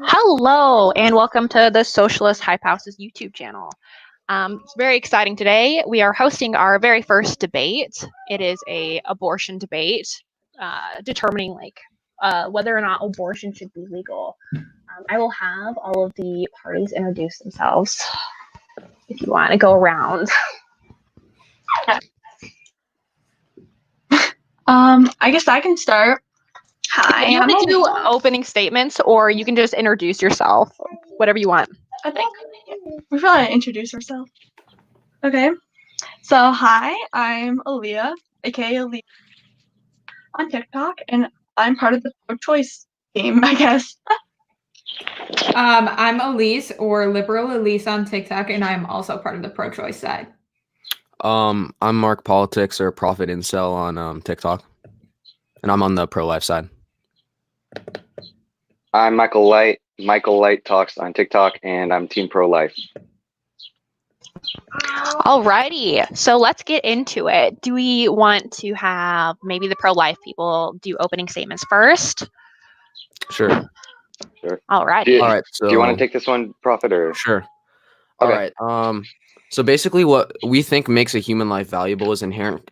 Hello, and welcome to the Socialist Hype House's YouTube channel. It's very exciting today. We are hosting our very first debate. It is a abortion debate, determining whether or not abortion should be legal. I will have all of the parties introduce themselves. If you want to go around. I guess I can start. Hi, You want to do opening statements, or you can just introduce yourself, whatever you want. I think we should probably introduce ourselves. Okay. So hi, I'm Alea, aka Elyse, on TikTok, and I'm part of the pro-choice team, I guess. I'm Elyse, or Liberal Elyse on TikTok, and I'm also part of the pro-choice side. I'm Mark Politics or Prophet Incel on TikTok, and I'm on the pro-life side. I'm Michael Light. Michael Light Talks on TikTok, and I'm Team Pro-Life. Alrighty, so let's get into it. Do we want to have maybe the pro-life people do opening statements first? Sure. Alrighty. All right. So Do you want to take this one, Prophet, or? Sure. All right. So basically, what we think makes a human life valuable is inherent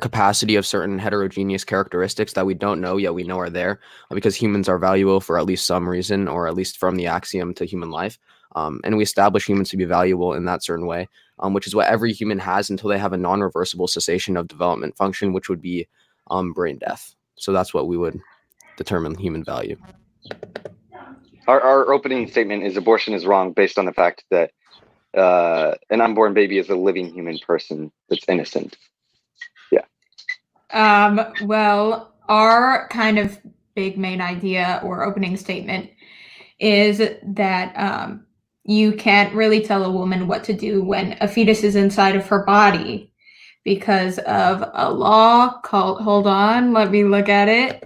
capacity of certain heterogeneous characteristics that we don't know yet we know are there, because humans are valuable for at least some reason, or at least from the axiom to human life. And we establish humans to be valuable in that certain way, which is what every human has until they have a non-reversible cessation of development function, which would be brain death. So that's what we would determine human value. Our opening statement is abortion is wrong based on the fact that an unborn baby is a living human person that's innocent. Yeah. Well, our kind of big main idea or opening statement is that you can't really tell a woman what to do when a fetus is inside of her body because of a law called, hold on, let me look at it,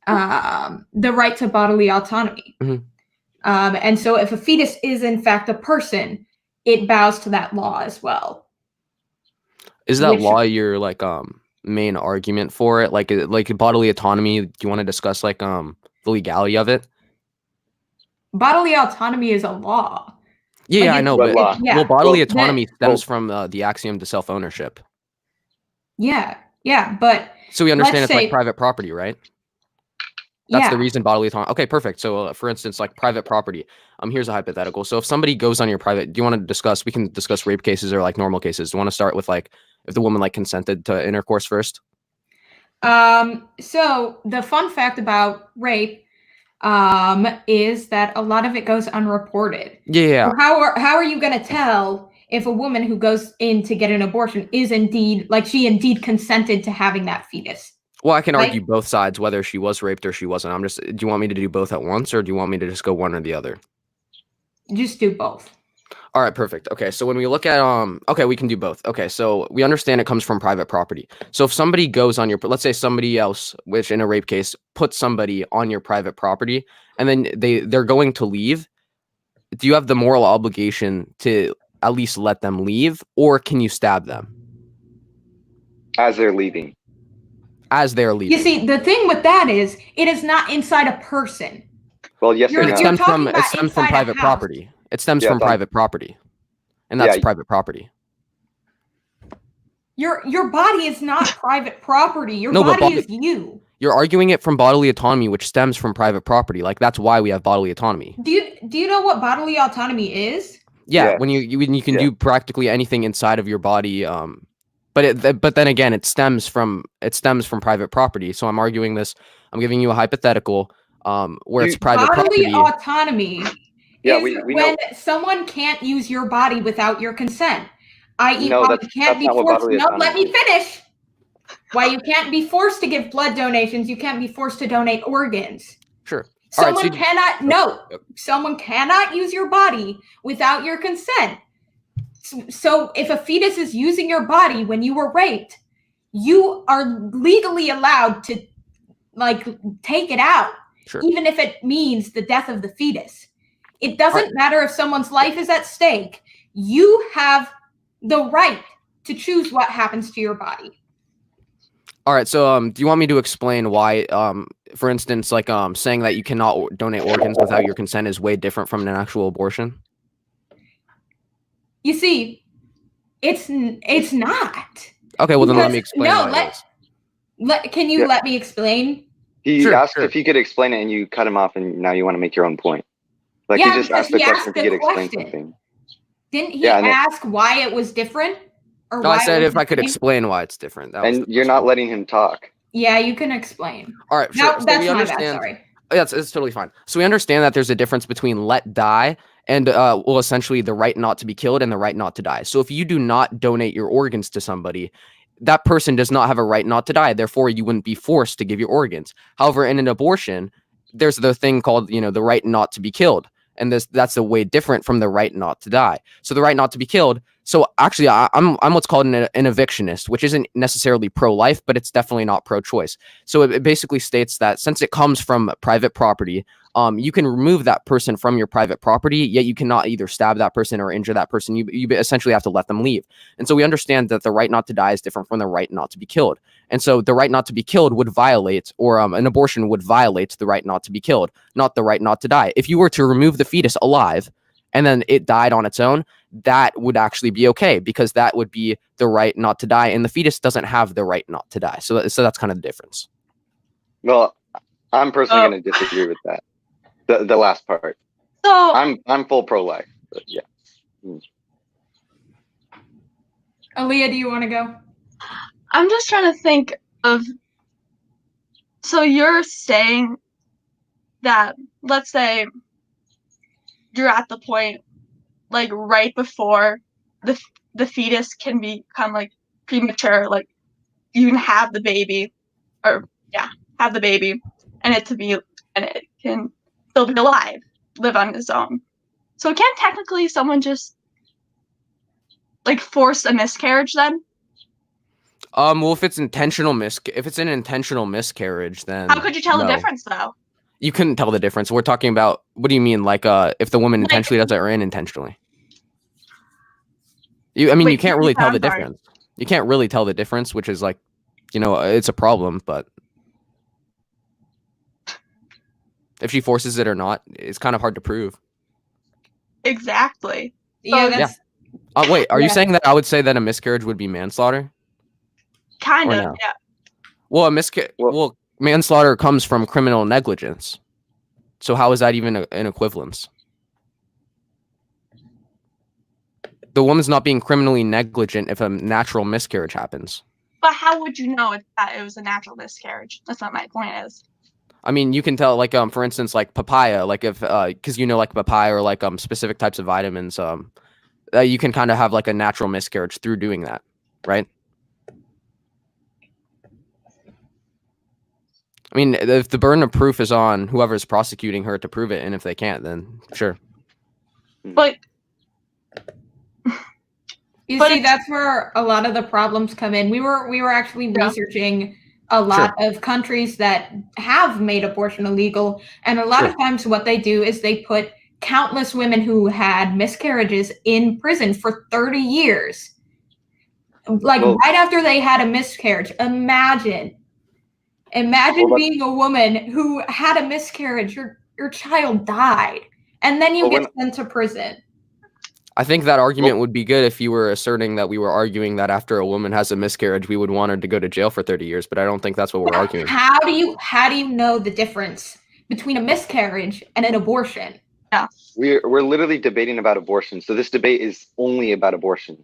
the right to bodily autonomy. Mm-hmm. And so if a fetus is in fact a person, it bows to that law as well. Is that law your main argument for it? Like bodily autonomy? Do you want to discuss the legality of it? Bodily autonomy is a law. Yeah, I know, but bodily autonomy stems from the axiom to self-ownership. Yeah, but so we understand it's like private property, right? That's the reason bodily autonomy. Okay, perfect. So, for instance, like private property. Here's a hypothetical. So, if somebody goes on your private, do you want to discuss? We can discuss rape cases or like normal cases. Do you want to start with like if the woman consented to intercourse first? So the fun fact about rape, is that a lot of it goes unreported. Yeah. So how are you going to tell if a woman who goes in to get an abortion is indeed she indeed consented to having that fetus? Well, I can argue both sides, whether she was raped or she wasn't. Do you want me to do both at once, or do you want me to just go one or the other? Just do both. All right, perfect. Okay, so when we look at okay, we can do both. Okay, so we understand it comes from private property. So if somebody goes on your, let's say somebody else, which in a rape case, puts somebody on your private property, and then they're going to leave, do you have the moral obligation to at least let them leave, or can you stab them as they're leaving? As they're leaving. You see, the thing with that is, it is not inside a person. Well, yes or no. It stems from private property. It stems from private property, and that's private property. Your body is not private property. Your body is you. You're arguing it from bodily autonomy, which stems from private property. Like that's why we have bodily autonomy. Do you know what bodily autonomy is? Yeah, when you can do practically anything inside of your body. But then again, it stems from private property. So I'm arguing this. I'm giving you a hypothetical where it's private property. Bodily autonomy is when someone can't use your body without your consent. I.e., you can't be forced. No, let me finish. Why you can't be forced to give blood donations? You can't be forced to donate organs. Sure. Someone cannot use your body without your consent. So if a fetus is using your body when you were raped, you are legally allowed to take it out, even if it means the death of the fetus. It doesn't matter if someone's life is at stake. You have the right to choose what happens to your body. All right. So do you want me to explain why for instance, like saying that you cannot donate organs without your consent is way different from an actual abortion? You see, it's not. Okay, well then let Because- me explain no, why it is. Can you Yeah. let me explain? He Sure, asked sure. if he could explain it, and you cut him off, and now you want to make your own point. Like Yeah, he just because asked the he question asked if he the could explain question. something. Didn't he Yeah, and then- ask why it was different? Or No, why I said it was if I could the same? explain why it's different. That was And the you're question. not letting him talk. Yeah, you can explain. All right, No, sure. So that's we my bad, understand. sorry. It's totally fine. So we understand that there's a difference between let die and well, essentially the right not to be killed and the right not to die. So if you do not donate your organs to somebody, that person does not have a right not to die. Therefore, you wouldn't be forced to give your organs. However, in an abortion, there's the thing called, you know, the right not to be killed. And that's a way different from the right not to die. So the right not to be killed. So actually, I'm what's called an evictionist, which isn't necessarily pro-life, but it's definitely not pro-choice. So it basically states that since it comes from private property, you can remove that person from your private property, yet you cannot either stab that person or injure that person. You essentially have to let them leave. And so we understand that the right not to die is different from the right not to be killed. And so the right not to be killed would violate, or an abortion would violate the right not to be killed, not the right not to die. If you were to remove the fetus alive and then it died on its own, that would actually be okay, because that would be the right not to die, and the fetus doesn't have the right not to die. So that's kind of the difference. Well, I'm personally going to disagree with that. The last part. So I'm full pro-life. But yeah. Alea, do you want to go? I'm just trying to think of. So you're saying that, let's say, you're at the point, like right before the fetus can become like premature, like you can have the baby, or have the baby, and it can still be alive, live on its own. So can't technically someone just like force a miscarriage then? Well, if it's an intentional miscarriage, then How could you tell the no. difference though? You couldn't tell the difference. We're talking about, what do you mean? Like, if the woman intentionally does it or unintentionally? You Wait, can't really tell I'm the sorry. difference. You can't really tell the difference, which is like, it's a problem, but if she forces it or not, it's kind of hard to prove. Exactly. Yeah, So- that's Wait, are you Yeah. saying that I would say that a miscarriage would be manslaughter? Kind Or of, no? yeah. Well, Well- manslaughter comes from criminal negligence. So how is that even an equivalence? The woman's not being criminally negligent if a natural miscarriage happens. But how would you know that it was a natural miscarriage? That's what my point is. I mean, you can tell, like, for instance, like papaya, like if, because like papaya or like specific types of vitamins, you can kind of have like a natural miscarriage through doing that, right? I mean, if the burden of proof is on whoever's prosecuting her to prove it, and if they can't, then sure. But You But see, it's- that's where a lot of the problems come in. We were actually Yeah. researching a lot of countries that have made abortion illegal, and a lot Sure. of times what they do is they put countless women who had miscarriages in prison for 30 years. Like Well- right after they had a miscarriage. Imagine Well, being a woman who had a miscarriage, your child died, and then you Well, get sent to prison. I think that argument would be good if you were asserting that we were arguing that after a woman has a miscarriage, we would want her to go to jail for 30 years, but I don't think that's what we're arguing. How do you know the difference between a miscarriage and an abortion? We're literally debating about abortion. So this debate is only about abortion.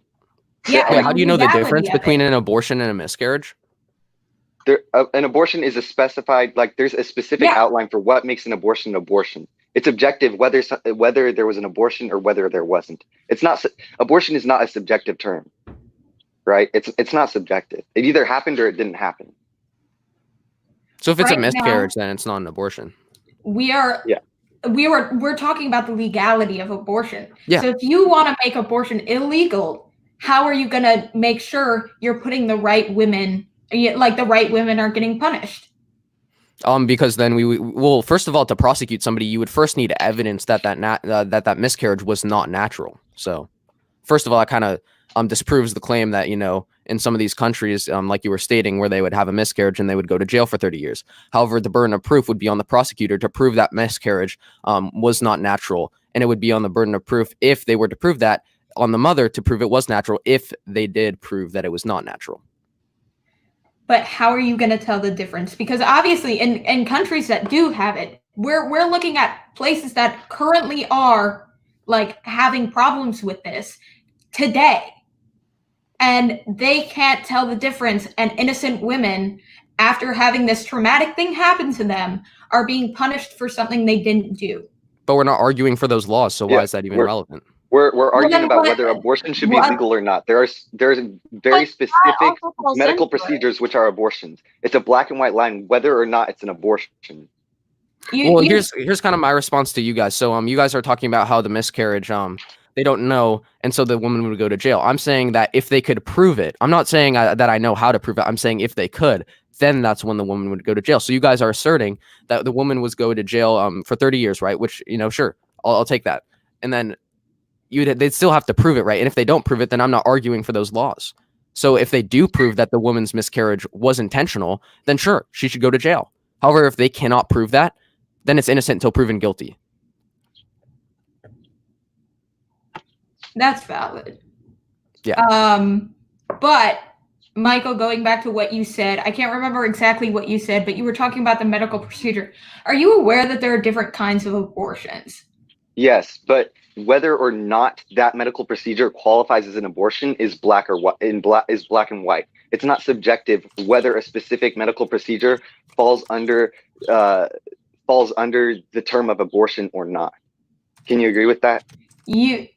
Yeah, Okay, and how do you know the legality difference of between it. an abortion and a miscarriage? An abortion is a specified, like there's a specific Yeah. outline for what makes an abortion an abortion. It's objective whether there was an abortion or whether there wasn't. It's not abortion is not a subjective term, right? It's not subjective. It either happened or it didn't happen. So if it's a Right now- miscarriage, then it's not an abortion. We're talking about the legality of abortion. Yeah. So if you want to make abortion illegal, how are you going to make sure you're putting the right women, like the right women are getting punished? Because then well, first of all, to prosecute somebody, you would first need evidence that that miscarriage was not natural. So, first of all, that kind of disproves the claim that in some of these countries, like you were stating, where they would have a miscarriage and they would go to jail for 30 years. However, the burden of proof would be on the prosecutor to prove that miscarriage was not natural. And it would be on the burden of proof, if they were to prove that, on the mother to prove it was natural if they did prove that it was not natural. But how are you going to tell the difference? Because obviously in countries that do have it, we're looking at places that currently are like having problems with this today. And they can't tell the difference. And innocent women, after having this traumatic thing happen to them, are being punished for something they didn't do. But we're not arguing for those laws, so why is that even relevant? We're arguing about whether abortion should be legal or not. There's very specific medical procedures which are abortions. It's a black and white line whether or not it's an abortion. Here's kind of my response to you guys. So you guys are talking about how the miscarriage they don't know, and so the woman would go to jail. I'm saying that if they could prove it, I'm not saying that I know how to prove it. I'm saying if they could, then that's when the woman would go to jail. So you guys are asserting that the woman was go to jail for 30 years, right? Which, sure, I'll take that. And then they'd still have to prove it, right? And if they don't prove it, then I'm not arguing for those laws. So if they do prove that the woman's miscarriage was intentional, then sure, she should go to jail. However, if they cannot prove that, then it's innocent until proven guilty. That's valid. Yeah. But Michael, going back to what you said, I can't remember exactly what you said, but you were talking about the medical procedure. Are you aware that there are different kinds of abortions? Yes, but whether or not that medical procedure qualifies as an abortion is black or white. Is black and white. It's not subjective whether a specific medical procedure falls under the term of abortion or not. Can you agree with that? You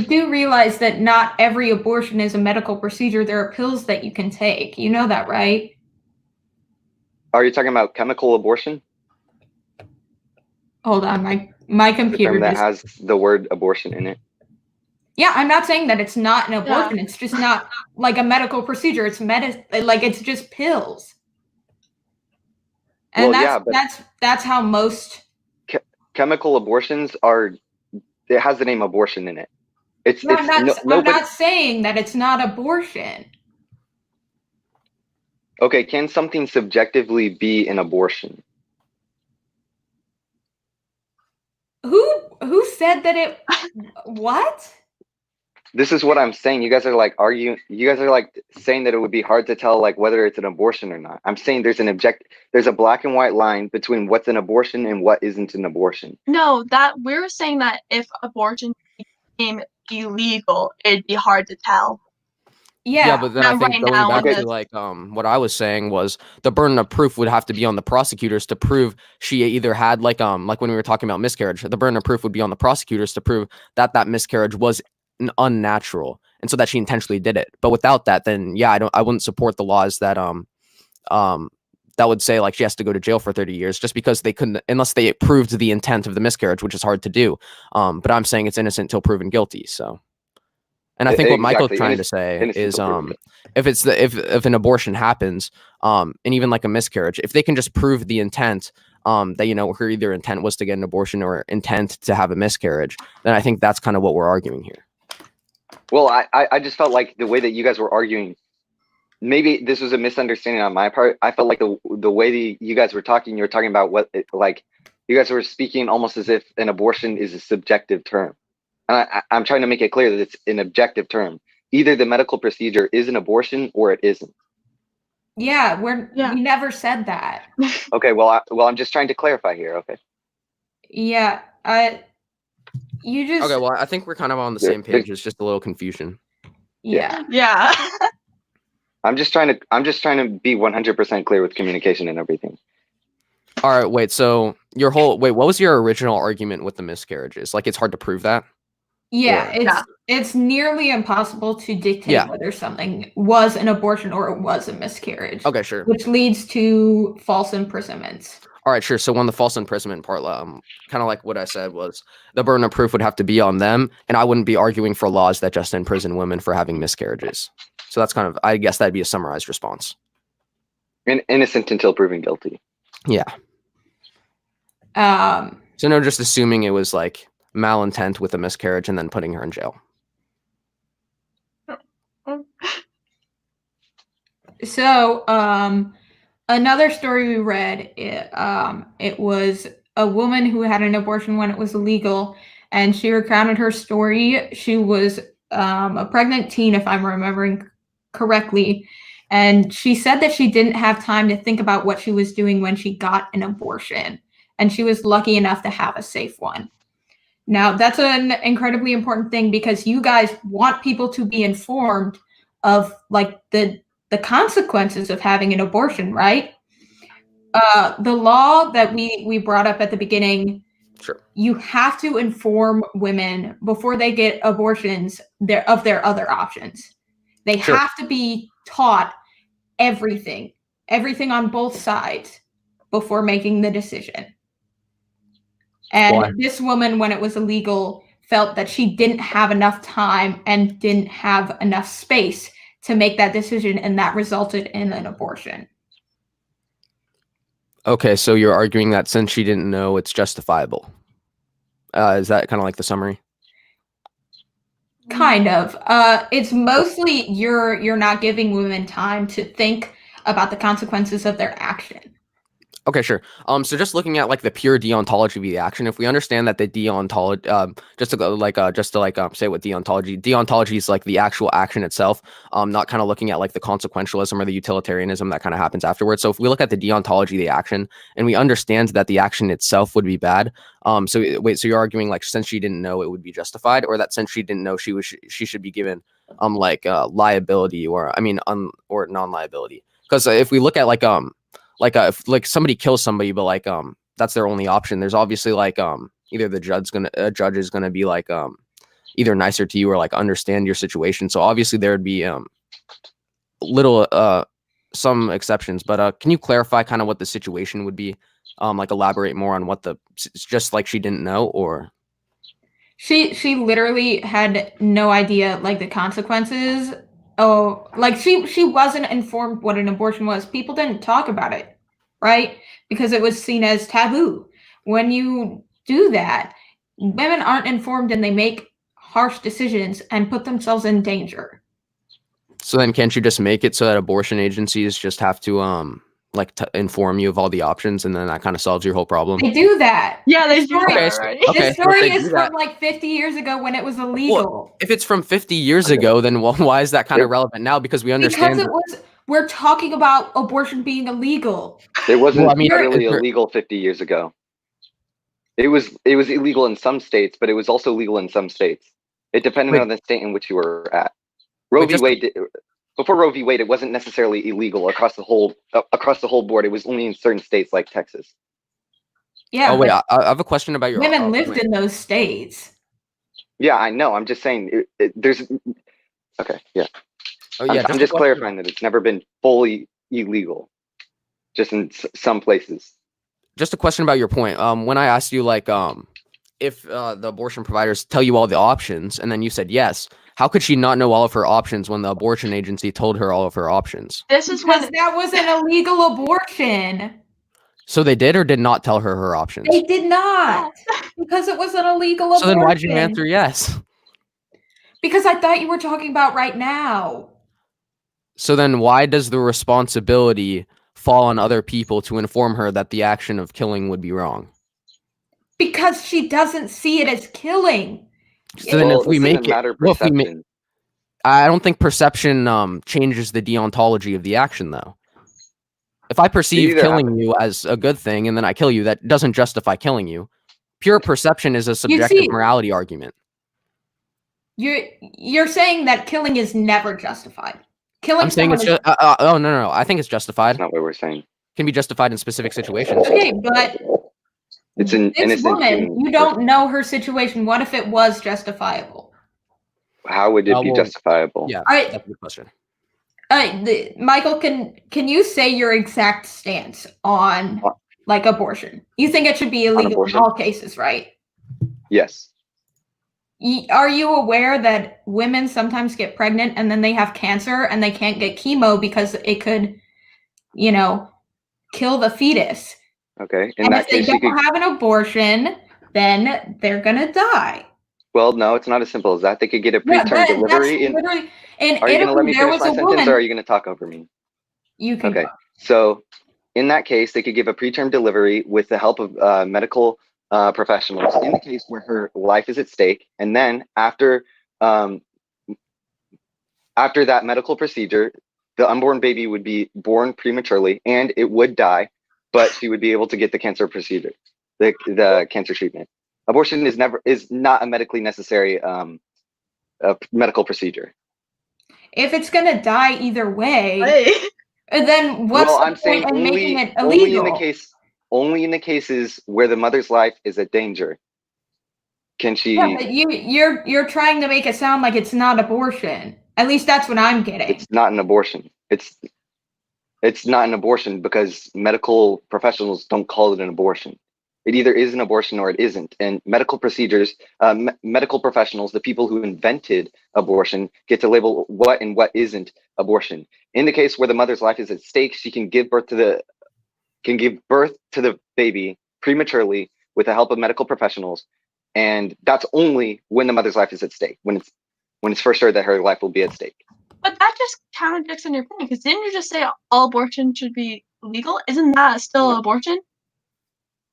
do realize that not every abortion is a medical procedure. There are pills that you can take. You know that, right? Are you talking about chemical abortion? Hold on, my computer that has the word abortion in it. Yeah, I'm not saying that it's not an abortion. Yeah. It's just not like a medical procedure. It's it's just pills. And that's how most chemical abortions are. It has the name abortion in it. I'm not saying that it's not abortion. Okay, can something subjectively be an abortion? Who said that it? What? This is what I'm saying. You guys are like arguing. You guys are like saying that it would be hard to tell like whether it's an abortion or not. I'm saying there's a black and white line between what's an abortion and what isn't an abortion. No, that we're saying that if abortion became illegal, it'd be hard to tell. Yeah, but then I think going back to like what I was saying was the burden of proof would have to be on the prosecutors to prove she either had like when we were talking about miscarriage, the burden of proof would be on the prosecutors to prove that miscarriage was unnatural and so that she intentionally did it. But without that, then I wouldn't support the laws that that would say like she has to go to jail for 30 years just because they couldn't, unless they proved the intent of the miscarriage, which is hard to do. But I'm saying it's innocent until proven guilty. So. And I think what Michael's trying to say is if an abortion happens, and even like a miscarriage, if they can just prove the intent, that her either intent was to get an abortion or intent to have a miscarriage, then I think that's kind of what we're arguing here. Well, I just felt like the way that you guys were arguing, maybe this was a misunderstanding on my part. I felt like the way that you guys were talking, you were talking about you guys were speaking almost as if an abortion is a subjective term. And I'm trying to make it clear that it's an objective term. Either the medical procedure is an abortion or it isn't. Yeah, we never said that. Okay, well, I'm just trying to clarify here. Okay. Yeah, you just. Okay, well, I think we're kind of on the same page. It's just a little confusion. Yeah. Yeah. I'm just trying to be 100% clear with communication and everything. All right, wait. So what was your original argument with the miscarriages? Like, it's hard to prove that. Yeah, it's nearly impossible to dictate whether something was an abortion or it was a miscarriage. Okay, sure. Which leads to false imprisonments. All right, sure. So on the false imprisonment part, kind of like what I said was the burden of proof would have to be on them, and I wouldn't be arguing for laws that just imprison women for having miscarriages. So that's kind of, I guess that'd be a summarized response. Innocent until proven guilty. Yeah. So no, just assuming it was like malintent with a miscarriage and then putting her in jail. So, another story we read, it was a woman who had an abortion when it was illegal, and she recounted her story. She was a pregnant teen, if I'm remembering correctly, and she said that she didn't have time to think about what she was doing when she got an abortion, and she was lucky enough to have a safe one. Now, that's an incredibly important thing because you guys want people to be informed of like the consequences of having an abortion, right? The law that we brought up at the beginning, Sure. you have to inform women before they get abortions of their other options. They Sure. have to be taught everything on both sides before making the decision. And Why? this woman, when it was illegal, felt that she didn't have enough time and didn't have enough space to make that decision, and that resulted in an abortion. Okay, so you're arguing that since she didn't know, it's justifiable. Is that kind of like the summary? Kind of. It's mostly you're not giving women time to think about the consequences of their action. Okay, sure. So just looking at like the pure deontology of the action, if we understand that the deontology, just to say what deontology is like the actual action itself, not kind of looking at like the consequentialism or the utilitarianism that kind of happens afterwards. So if we look at the deontology of the action and we understand that the action itself would be bad, so you're arguing like since she didn't know it would be justified, or that since she didn't know she should be given liability or or non-liability? Because if we look at if like somebody kills somebody, but that's their only option. There's obviously either the judge is gonna be either nicer to you or like understand your situation. So obviously there would be some exceptions. But can you clarify kind of what the situation would be? Elaborate more on what it's just like she didn't know, or she literally had no idea like the consequences. Oh, like she wasn't informed what an abortion was. People didn't talk about it, right? Because it was seen as taboo. When you do that, women aren't informed and they make harsh decisions and put themselves in danger. So then can't you just make it so that abortion agencies just have to inform you of all the options, and then that kind of solves your whole problem? They do that. Yeah, they do Okay, that already. This story is from like 50 years ago when it was illegal. Well, if it's from 50 years ago, then why is that kind of relevant now? Because we understand because we're talking about abortion being illegal. It wasn't really illegal 50 years ago. It was illegal in some states, but it was also legal in some states. It depended on the state in which you were at. Before Roe v. Wade, it wasn't necessarily illegal across the whole board. It was only in certain states like Texas. Yeah. Oh wait, I have a question about your women lived in those states. Yeah, I know. I'm just saying there's. Okay, yeah. Oh yeah. I'm just clarifying that it's never been fully illegal, just in some places. Just a question about your point. When I asked you if the abortion providers tell you all the options, and then you said yes. How could she not know all of her options when the abortion agency told her all of her options? This is because that was an illegal abortion. So they did or did not tell her options? They did not, because it was an illegal abortion. So then why did you answer yes? Because I thought you were talking about right now. So then why does the responsibility fall on other people to inform her that the action of killing would be wrong? Because she doesn't see it as killing. So then if we make it, I don't think perception changes the deontology of the action, though. If I perceive killing you as a good thing and then I kill you, that doesn't justify killing you. Pure perception is a subjective morality argument. You're saying that killing is never justified. I'm saying it's just. Oh no, I think it's justified. That's not what we're saying. It can be justified in specific situations. Okay, but it's an innocent woman. You don't know her situation. What if it was justifiable? How would it be justifiable? Yeah, that's a good question. Michael, can you say your exact stance on like abortion? You think it should be illegal in all cases, right? Yes. Are you aware that women sometimes get pregnant and then they have cancer and they can't get chemo because it could, kill the fetus? Okay. And if they don't have an abortion, then they're gonna die. Well, no, it's not as simple as that. They could get a preterm delivery. Are you going to let me finish my sentence, or are you going to talk over me? You can Okay. go. So in that case, they could give a preterm delivery with the help of medical professionals in the case where her life is at stake. And then um, after that medical procedure, the unborn baby would be born prematurely and it would die, but she would be able to get the cancer procedure, the cancer treatment. Abortion is not a medically necessary medical procedure. If it's gonna die either way, Hey. then what's Well, the I'm point saying in making it only illegal? in the cases where the mother's life is at danger can Yeah, she. but you're trying to make it sound like it's not abortion. At least that's what I'm getting. It's not an abortion. It's not an abortion because medical professionals don't call it an abortion. It either is an abortion or it isn't. And medical procedures, medical professionals, the people who invented abortion, get to label what and what isn't abortion. In the case where the mother's life is at stake, she can give birth to the baby prematurely with the help of medical professionals, and that's only when the mother's life is at stake. When it's for sure that her life will be at stake. But that just contradicts on your point, because didn't you just say all abortion should be legal? Isn't that still abortion?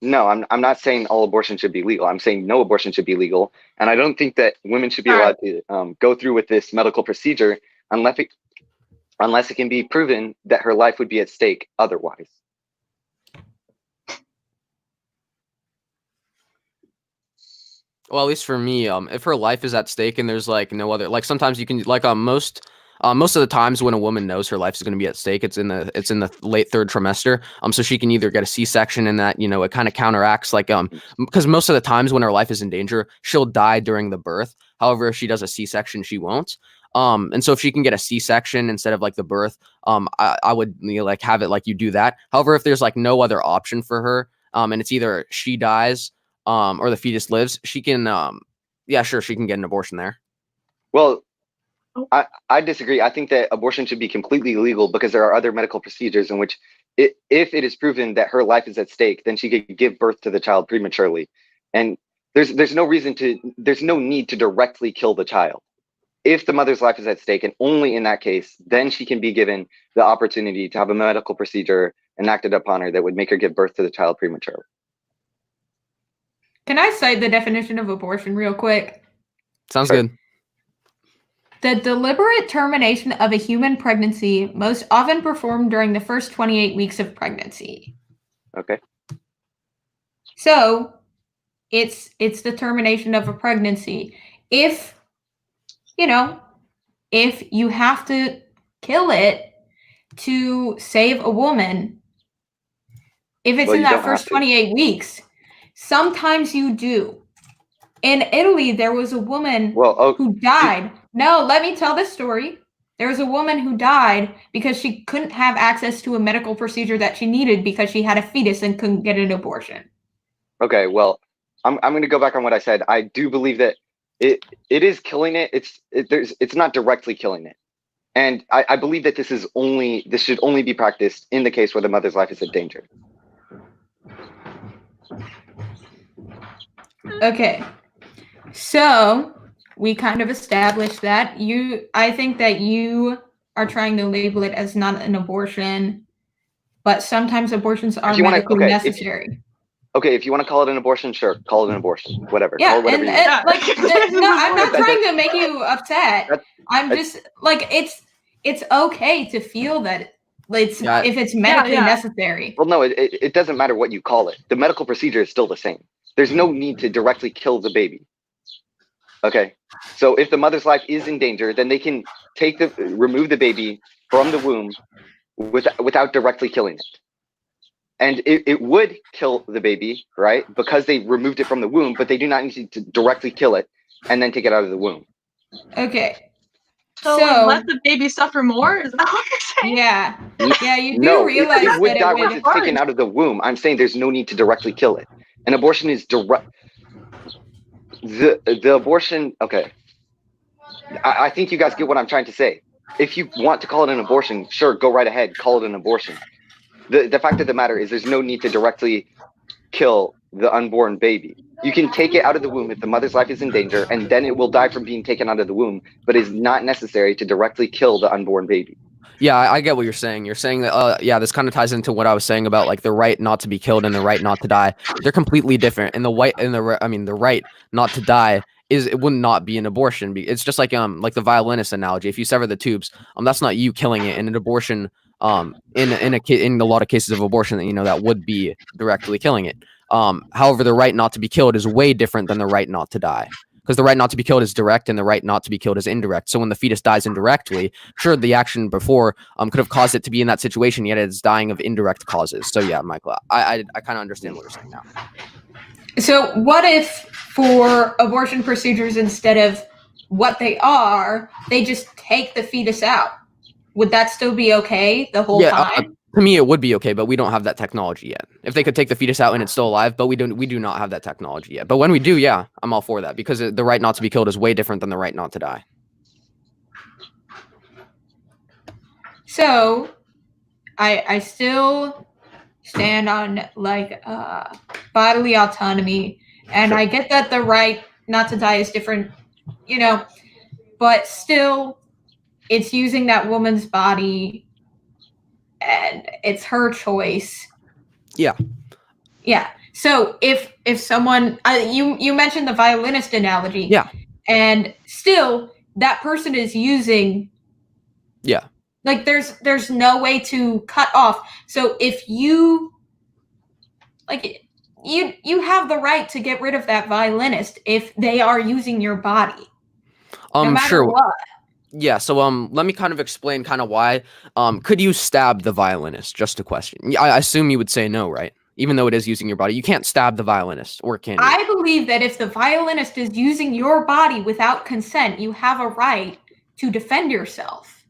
No, I'm not saying all abortion should be legal. I'm saying no abortion should be legal, and I don't think that women should be allowed to go through with this medical procedure unless it can be proven that her life would be at stake otherwise. Well, at least for me, if her life is at stake and there's like no other, like sometimes you can like most of the times when a woman knows her life is going to be at stake, it's in the late third trimester. So she can either get a C-section, and that it kind of counteracts like because most of the times when her life is in danger, she'll die during the birth. However, if she does a C-section, she won't. And so if she can get a C-section instead of like the birth, I would like have it like you do that. However, if there's like no other option for her, and it's either she dies or the fetus lives, she can yeah, sure, she can get an abortion there. Well, I disagree. I think that abortion should be completely illegal because there are other medical procedures in which if it is proven that her life is at stake, then she could give birth to the child prematurely. And there's no need to directly kill the child. If the mother's life is at stake, and only in that case, then she can be given the opportunity to have a medical procedure enacted upon her that would make her give birth to the child prematurely. Can I cite the definition of abortion real quick? Sounds Sure. good. The deliberate termination of a human pregnancy, most often performed during the first 28 weeks of pregnancy. Okay. So it's the termination of a pregnancy. If you have to kill it to save a woman, if it's in that first 28 weeks, sometimes you do. In Italy, there was a woman who died. No, let me tell this story. There was a woman who died because she couldn't have access to a medical procedure that she needed because she had a fetus and couldn't get an abortion. Okay, well, I'm going to go back on what I said. I do believe that it is killing it. It's not directly killing it. And I believe that this should only be practiced in the case where the mother's life is in danger. Okay. So we kind of established that I think that you are trying to label it as not an abortion, but sometimes abortions are medically necessary. If you want to call it an abortion, sure, call it an abortion, whatever. Yeah, call it whatever no, I'm not trying to make you upset. I'm just like it's okay to feel that if it's medically necessary. Well, no, it doesn't matter what you call it. The medical procedure is still the same. There's no need to directly kill the baby. Okay, so if the mother's life is in danger, then they can remove the baby from the womb without directly killing it. And it would kill the baby, right? Because they removed it from the womb, but they do not need to directly kill it and then take it out of the womb. Okay. So let the baby suffer more? Is that what you're saying? Yeah. Yeah, you do realize it would that die once it's taken out of the womb. I'm saying there's no need to directly kill it. An abortion is direct. The abortion, okay. I think you guys get what I'm trying to say. If you want to call it an abortion, sure, go right ahead, call it an abortion. The fact of the matter is there's no need to directly kill the unborn baby. You can take it out of the womb if the mother's life is in danger, and then it will die from being taken out of the womb, but it's not necessary to directly kill the unborn baby. Yeah, I get what you're saying. You're saying that, yeah, this kind of ties into what I was saying about like the right not to be killed and the right not to die. They're completely different. And the right not to die it would not be an abortion. It's just like the violinist analogy. If you sever the tubes, that's not you killing it. And an abortion, in a lot of cases of abortion, that would be directly killing it. However, the right not to be killed is way different than the right not to die. Because the right not to be killed is direct and the right not to be killed is indirect. So when the fetus dies indirectly, sure, the action before could have caused it to be in that situation, yet it's dying of indirect causes. So yeah, Michael, I kind of understand what you're saying now. So what if for abortion procedures, instead of what they are, they just take the fetus out? Would that still be okay the whole time? To me, it would be okay, but we don't have that technology yet. If they could take the fetus out and it's still alive, but we do not have that technology yet. But when we do, yeah, I'm all for that because the right not to be killed is way different than the right not to die. So, I still stand on like bodily autonomy, and Sure. I get that the right not to die is different, but still, it's using that woman's body. And it's her choice. Yeah. Yeah. So if someone you mentioned the violinist analogy. Yeah. And still that person is using. Yeah. Like there's no way to cut off. So if you you have the right to get rid of that violinist if they are using your body. No matter sure. what. Yeah, so let me kind of explain kind of why. Could you stab the violinist? Just a question. I assume you would say no, right? Even though it is using your body, you can't stab the violinist, or can you? I believe that if the violinist is using your body without consent, you have a right to defend yourself.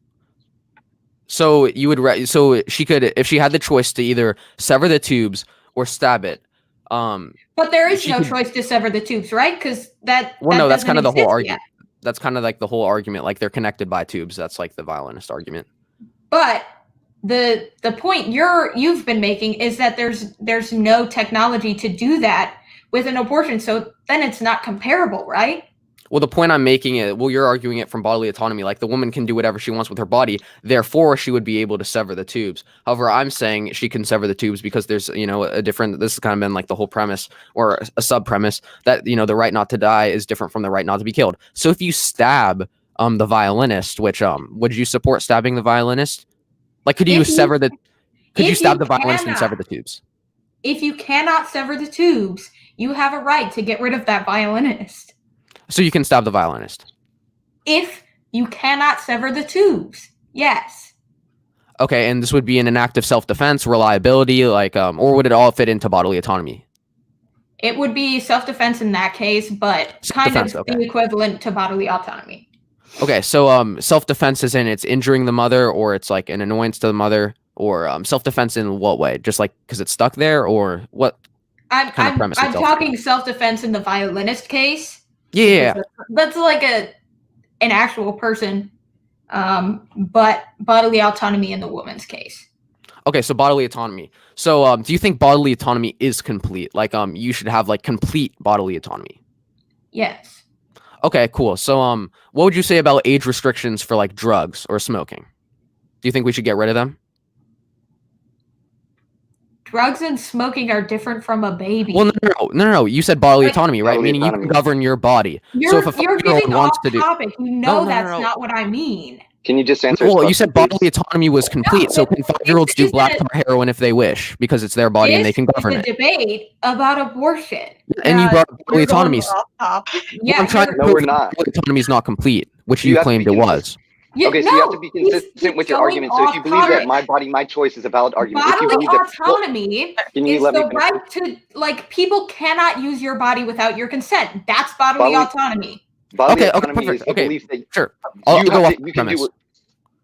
So you would so she could, if she had the choice to either sever the tubes or stab it. But there is no choice to sever the tubes, right? Because that's kind of the whole argument. Yet. That's kind of like the whole argument, like they're connected by tubes. That's like the violinist argument. But the point you've been making is that there's no technology to do that with an abortion, so then it's not comparable, right? Well, the point I'm making you're arguing it from bodily autonomy, like the woman can do whatever she wants with her body, therefore she would be able to sever the tubes. However, I'm saying she can sever the tubes because there's, a different, this has kind of been like the whole premise or a sub premise that, the right not to die is different from the right not to be killed. So if you stab the violinist, which would you support stabbing the violinist? Like, could you stab the violinist and sever the tubes? If you cannot sever the tubes, you have a right to get rid of that violinist. So you can stab the violinist? If you cannot sever the tubes, yes. Okay, and this would be in an act of self-defense, reliability, like, or would it all fit into bodily autonomy? It would be self-defense in that case, but kind of the equivalent to bodily autonomy. Okay, so self-defense is in it's injuring the mother, or it's like an annoyance to the mother, or self-defense in what way? Just like because it's stuck there, or what? I'm talking self-defense in the violinist case. Yeah, that's like an actual person, but bodily autonomy in the woman's case. Okay, so bodily autonomy. So, do you think bodily autonomy is complete? Like, you should have like complete bodily autonomy. Yes. Okay, cool. So, what would you say about age restrictions for like drugs or smoking? Do you think we should get rid of them? Drugs and smoking are different from a baby. Well, no. You said bodily autonomy, right? Meaning you can govern your body. So if a 5-year-old wants to do, that's not what I mean. Can you just answer? Well, you said bodily autonomy was complete. So can 5-year-olds do black tar heroin if they wish, because it's their body and they can govern it? This is a debate about abortion. And you brought bodily autonomy. Yeah, I'm trying to prove bodily autonomy is not complete, which you claimed it was. Okay, so you have to be consistent with your argument. So if you believe that my body, my choice is a valid argument, bodily autonomy is the right to, like, people cannot use your body without your consent. That's bodily autonomy. Okay, perfect. Okay, sure. I'll go off the premise.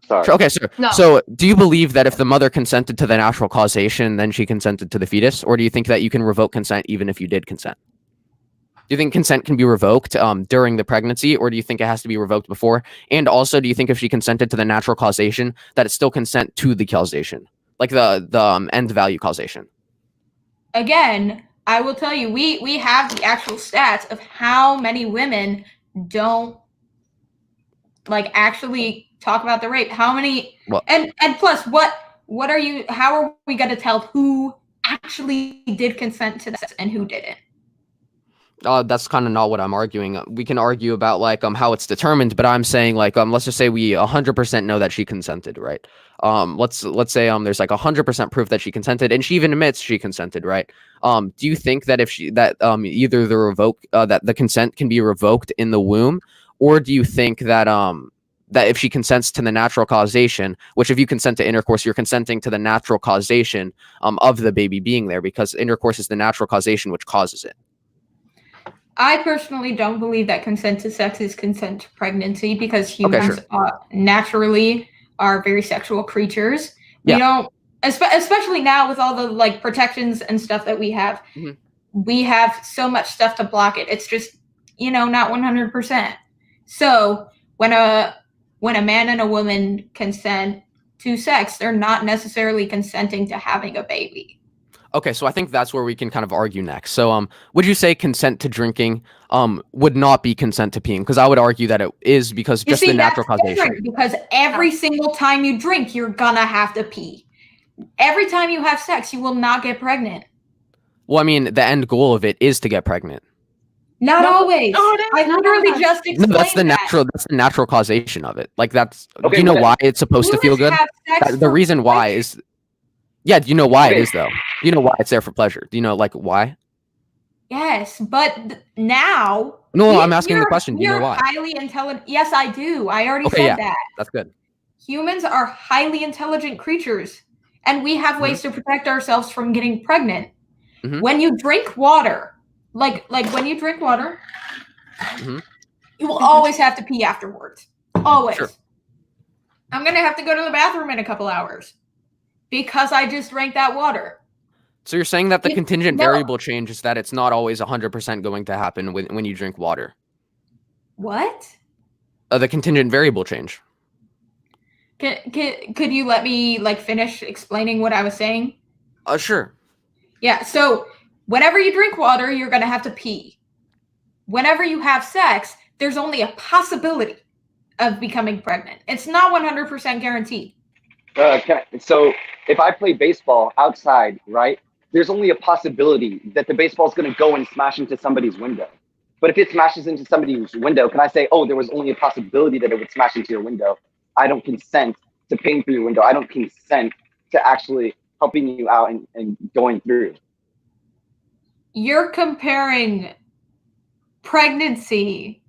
Sorry. Sure, okay, sir. No. So do you believe that if the mother consented to the natural causation, then she consented to the fetus? Or do you think that you can revoke consent even if you did consent? Do you think consent can be revoked during the pregnancy, or do you think it has to be revoked before? And also, do you think if she consented to the natural causation, that it's still consent to the causation, like the end value causation? Again, I will tell you, we have the actual stats of how many women don't like actually talk about the rape. How many? Well- And plus, what are you? How are we going to tell who actually did consent to this and who didn't? That's kind of not what I'm arguing. We can argue about like how it's determined, but I'm saying like let's just say we 100% know that she consented, right? Let's say there's like 100% proof that she consented, and she even admits she consented, right? Do you think that if either that the consent can be revoked in the womb, or do you think that that if she consents to the natural causation, which if you consent to intercourse, you're consenting to the natural causation of the baby being there, because intercourse is the natural causation which causes it. I personally don't believe that consent to sex is consent to pregnancy, because humans naturally are very sexual creatures. We don't, especially now with all the like protections and stuff that we have, we have so much stuff to block it. It's just, not 100%. So when a man and a woman consent to sex, they're not necessarily consenting to having a baby. Okay, so I think that's where we can kind of argue next. So, would you say consent to drinking would not be consent to peeing? Because I would argue that it is, because just the natural causation. Because every single time you drink, you're gonna have to pee. Every time you have sex, you will not get pregnant. Well, I mean, the end goal of it is to get pregnant. Not always. I literally just explained that's the natural. That's the natural causation of it. Like that's. Okay, do you know why it's supposed to feel good? The reason why is. Yeah, do you know why it is though? Do you know why it's there for pleasure? Do you know like why? Yes, but now. No, I'm asking the question. Do you know why? Highly intelligent. Yes, I do. I already said that. That's good. Humans are highly intelligent creatures, and we have ways to protect ourselves from getting pregnant. When you drink water, like when you drink water, you will always have to pee afterwards. Always. Sure. I'm gonna have to go to the bathroom in a couple hours because I just drank that water. So you're saying that the contingent variable change is that it's not always 100% going to happen when you drink water. What? The contingent variable change. Could you let me finish explaining what I was saying? Sure. Yeah, so whenever you drink water, you're going to have to pee. Whenever you have sex, there's only a possibility of becoming pregnant. It's not 100% guaranteed. So if I play baseball outside, right, there's only a possibility that the baseball is going to go and smash into somebody's window. But if it smashes into somebody's window, can I say, oh, there was only a possibility that it would smash into your window? I don't consent to paying through your window. I don't consent to actually helping you out and going through. You're comparing pregnancy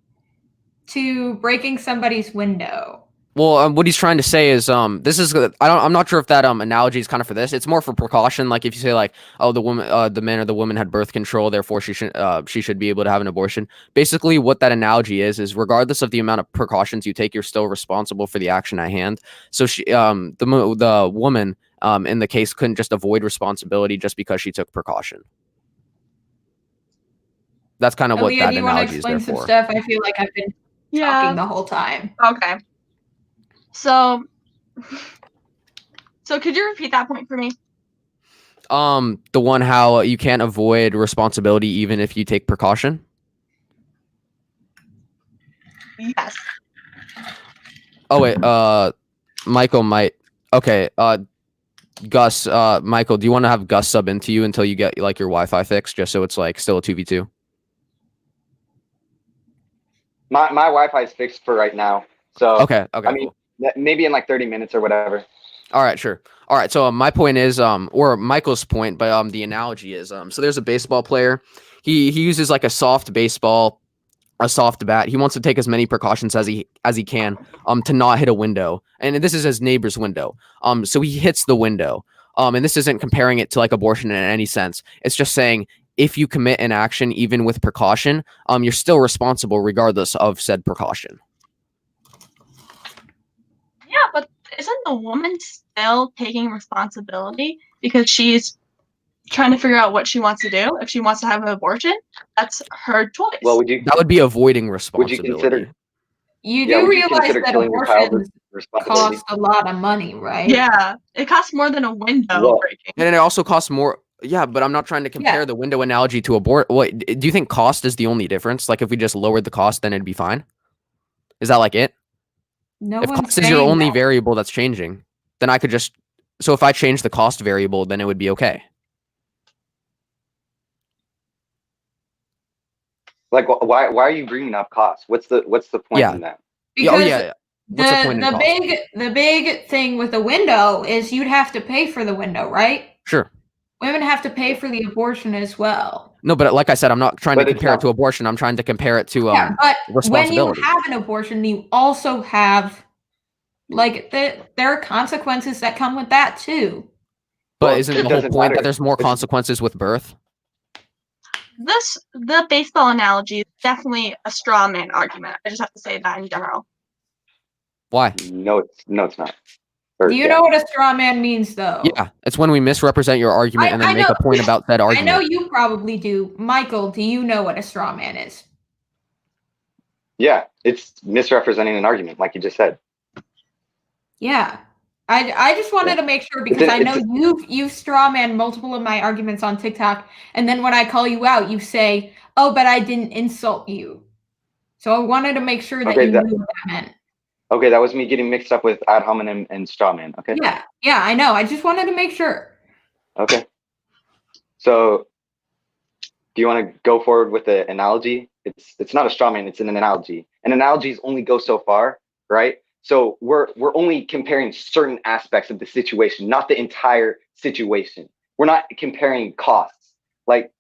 to breaking somebody's window. Well, what he's trying to say is, this is I'm not sure if that analogy is kind of for this. It's more for precaution. Like if you say like, oh, the man or the woman had birth control, therefore she should be able to have an abortion. Basically, what that analogy is regardless of the amount of precautions you take, you're still responsible for the action at hand. So she, the woman, in the case, couldn't just avoid responsibility just because she took precaution. That's kind of what that analogy is there for. Stuff? I feel like I've been talking the whole time. Okay. So could you repeat that point for me? The one how you can't avoid responsibility even if you take precaution? Yes. Oh wait, Michael might. Okay, Gus, Michael, do you want to have Gus sub into you until you get like your Wi-Fi fixed, just so it's like still a 2v2? My Wi-Fi is fixed for right now. So okay. I mean, cool. Maybe in like 30 minutes or whatever. All right, sure. All right, so my point is, or Michael's point, but the analogy is, so there's a baseball player. He uses like a soft baseball, a soft bat. He wants to take as many precautions as he can, to not hit a window. And this is his neighbor's window. So he hits the window. And this isn't comparing it to like abortion in any sense. It's just saying if you commit an action, even with precaution, you're still responsible regardless of said precaution. Yeah, but isn't the woman still taking responsibility because she's trying to figure out what she wants to do? If she wants to have an abortion, that's her choice. Well, that would be avoiding responsibility. Would you consider? You do realize that abortions cost a lot of money, right? Yeah, it costs more than a window breaking. And it also costs more. Yeah, but I'm not trying to compare the window analogy to abort. What do you think? Cost is the only difference? Like if we just lowered the cost, then it'd be fine. Is that like it? No If one's cost is your saying only that. variable that's changing, then I could just. So if I change the cost variable, then it would be okay. Like, why are you bringing up cost? What's the point Yeah. in that? Yeah, oh Because yeah. What's the point in cost? the big thing with the window is you'd have to pay for the window, right? Sure. Women have to pay for the abortion as well. No, but like I said, I'm not trying to But it's compare it not. to abortion. I'm trying to compare it to Yeah, but when you responsibility. have an abortion, you also have like there are consequences that come with that too. But Well, isn't it the whole doesn't point that matter. there's more It's- consequences with birth? The baseball analogy is definitely a straw man argument. I just have to say that in general. Why? No, it's not. Or, Do you yeah. know what a straw man means, though? Yeah, it's when we misrepresent your argument and then I make know- a point about that I argument. know you probably do. Michael, do you know what a straw man is? Yeah, it's misrepresenting an argument, like you just said. Yeah. I just wanted to make sure because I know you've straw man multiple of my arguments on TikTok, and then when I call you out, you say, "Oh, but I didn't insult you." So I wanted to make sure that Okay, you knew what that meant. Okay, that was me getting mixed up with ad hominem and straw man. Okay. Yeah, I know. I just wanted to make sure. Okay. So, do you want to go forward with the analogy? It's not a straw man. It's an analogy. And analogies only go so far, right? So we're only comparing certain aspects of the situation, not the entire situation. We're not comparing costs. Like,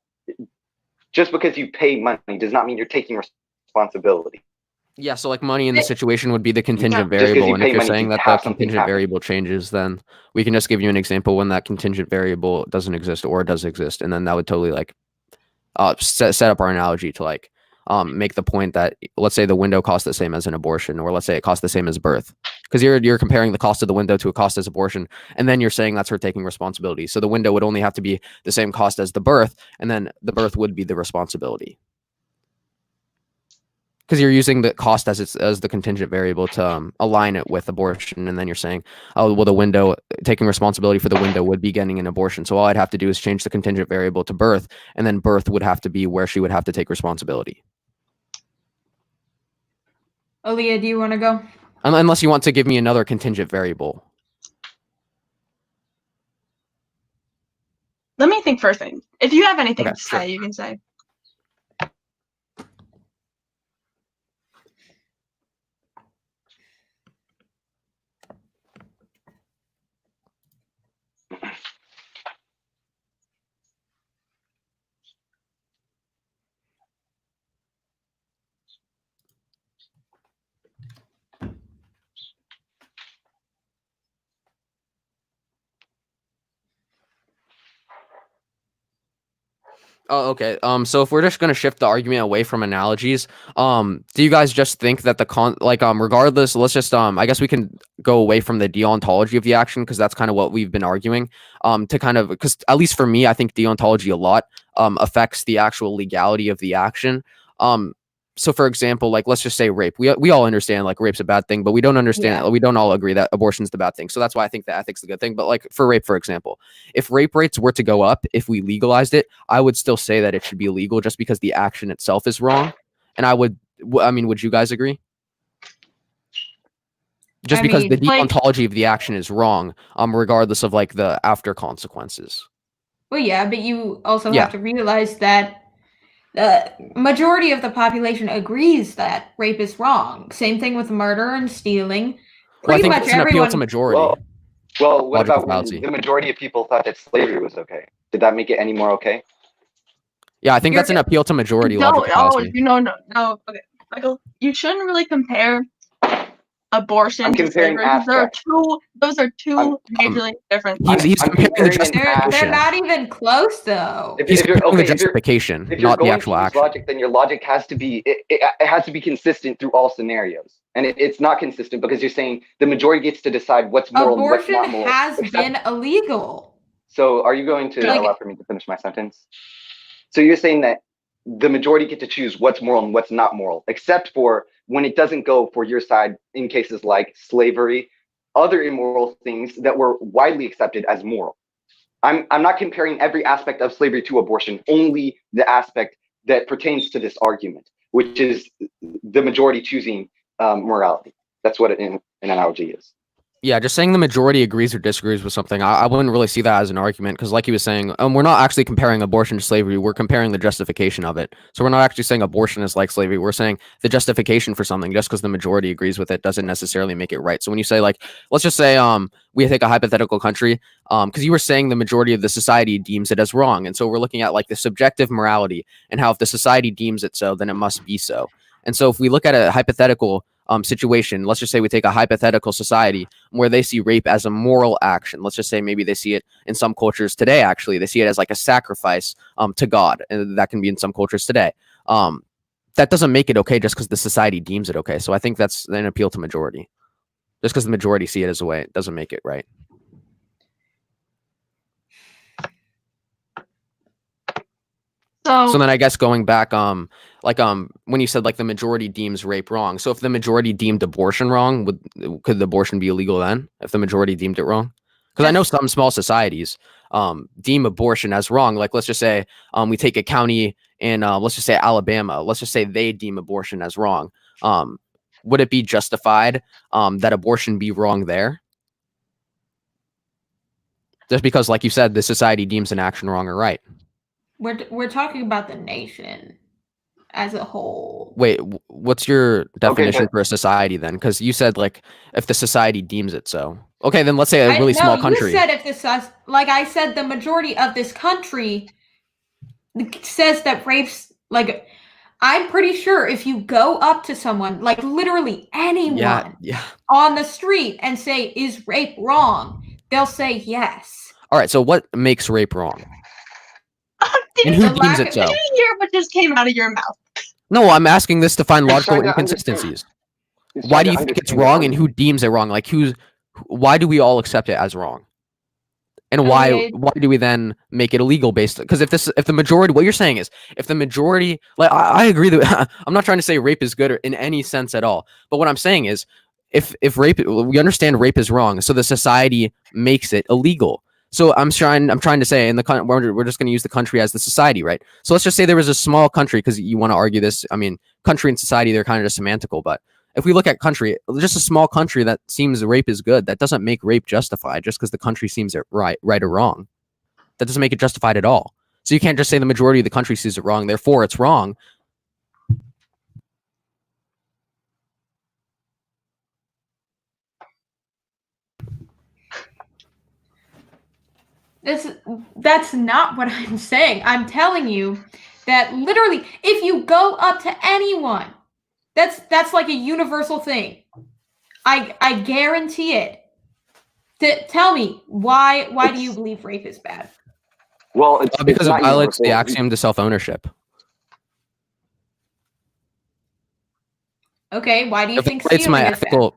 just because you pay money does not mean you're taking responsibility. Yeah, so like money in the situation would be the contingent Just 'cause variable, you and pay if you're money saying to that the have something contingent happen. variable changes, then we can just give you an example when that contingent variable doesn't exist or does exist, and then that would totally like set up our analogy to like make the point that let's say the window costs the same as an abortion, or let's say it costs the same as birth, because you're comparing the cost of the window to a cost as abortion, and then you're saying that's her taking responsibility. So the window would only have to be the same cost as the birth, and then the birth would be the responsibility. Because you're using the cost as the contingent variable to align it with abortion, and then you're saying, oh well, the window taking responsibility for the window would be getting an abortion. So all I'd have to do is change the contingent variable to birth, and then birth would have to be where she would have to take responsibility. Alea, do you want to go? Unless you want to give me another contingent variable. Let me think first. If you have anything Okay, to say, you can say. Oh, okay. So if we're just gonna shift the argument away from analogies, do you guys just think that regardless, let's just I guess we can go away from the deontology of the action, because that's kind of what we've been arguing. To kind of, because at least for me, I think deontology a lot affects the actual legality of the action. So for example, like let's just say rape. We all understand like rape's a bad thing, but we don't understand. We don't all agree that abortion's the bad thing. So that's why I think that ethics is a good thing. But like for rape, for example, if rape rates were to go up, if we legalized it, I would still say that it should be illegal just because the action itself is wrong. And I mean, would you guys agree? Just because the deontology of the action is wrong, regardless of like the after consequences. Well, yeah, but you also have to realize that the majority of the population agrees that rape is wrong. Same thing with murder and stealing. Pretty much everyone. Appeal to majority. Well, what about when the majority of people thought that slavery was okay? Did that make it any more okay? Yeah, I think that's an appeal to majority. No. Okay, Michael, you shouldn't really compare abortion to slavery. Those are two majorly different things. He's comparing the justification. They're not even close, though. He's comparing the justification, not the actual action. Logic, then your logic has to be it has to be consistent through all scenarios, and it's not consistent because you're saying the majority gets to decide what's moral and what's not moral. Abortion has been illegal. So, are you going to allow for me to finish my sentence? So you're saying that the majority get to choose what's moral and what's not moral, except for when it doesn't go for your side in cases like slavery, other immoral things that were widely accepted as moral. I'm not comparing every aspect of slavery to abortion, only the aspect that pertains to this argument, which is the majority choosing morality. That's what an analogy is. Yeah, just saying the majority agrees or disagrees with something, I wouldn't really see that as an argument, because like he was saying, we're not actually comparing abortion to slavery, we're comparing the justification of it. So we're not actually saying abortion is like slavery, we're saying the justification for something, just because the majority agrees with it doesn't necessarily make it right. So when you say, like, let's just say we take a hypothetical country, because you were saying the majority of the society deems it as wrong, and so we're looking at like the subjective morality, and how if the society deems it so, then it must be so. And so if we look at a hypothetical situation, let's just say we take a hypothetical society where they see rape as a moral action. Let's just say maybe they see it in some cultures today, actually, they see it as like a sacrifice to God, and that can be in some cultures today. That doesn't make it okay just because the society deems it okay. So I think that's an appeal to majority. Just because the majority see it as a way, it doesn't make it right. So then I guess going back, when you said like the majority deems rape wrong. So if the majority deemed abortion wrong, could the abortion be illegal then? If the majority deemed it wrong? Because I know some small societies deem abortion as wrong. Like, let's just say we take a county in, let's just say Alabama. Let's just say they deem abortion as wrong. Would it be justified that abortion be wrong there? Just because, like you said, the society deems an action wrong or right. We're talking about the nation as a whole. Wait, what's your definition for a society then? Because you said like if the society deems it so. Okay, then let's say a really small country. You said if like I said, the majority of this country says that rape's like. I'm pretty sure if you go up to someone, like literally anyone on the street and say, "Is rape wrong?" they'll say yes. All right, so what makes rape wrong? And who deems it so? Did you hear what just came out of your mouth? No, I'm asking this to find logical inconsistencies. Why do you think it's wrong, and who deems it wrong? Like, why do we all accept it as wrong? And why do we then make it illegal based? Because if the majority, what you're saying is, if the majority, like I agree that I'm not trying to say rape is good or in any sense at all. But what I'm saying is, if rape, we understand rape is wrong, so the society makes it illegal. So I'm trying to say, we're just going to use the country as the society, right? So let's just say there was a small country, because you want to argue this. I mean, country and society, they're kind of just semantical. But if we look at country, just a small country that seems rape is good, that doesn't make rape justified just because the country seems it right or wrong. That doesn't make it justified at all. So you can't just say the majority of the country sees it wrong, therefore it's wrong. That's not what I'm saying. I'm telling you that literally, if you go up to anyone, that's like a universal thing. I guarantee it. Tell me why do you believe rape is bad? Well, because it violates the axiom to self-ownership. Okay, why do you think stealing is bad?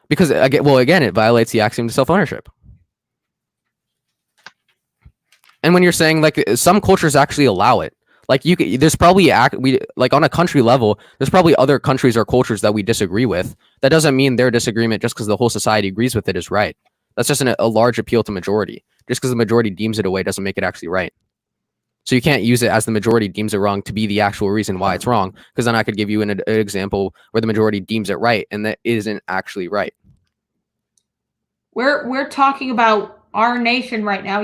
Because again, it violates the axiom to self-ownership. And when you're saying like some cultures actually allow it, like there's probably like on a country level, there's probably other countries or cultures that we disagree with. That doesn't mean their disagreement just because the whole society agrees with it is right. That's just a large appeal to majority. Just because the majority deems it a way doesn't make it actually right. So you can't use it as the majority deems it wrong to be the actual reason why it's wrong. Because then I could give you an example where the majority deems it right and that isn't actually right. We're talking about our nation right now.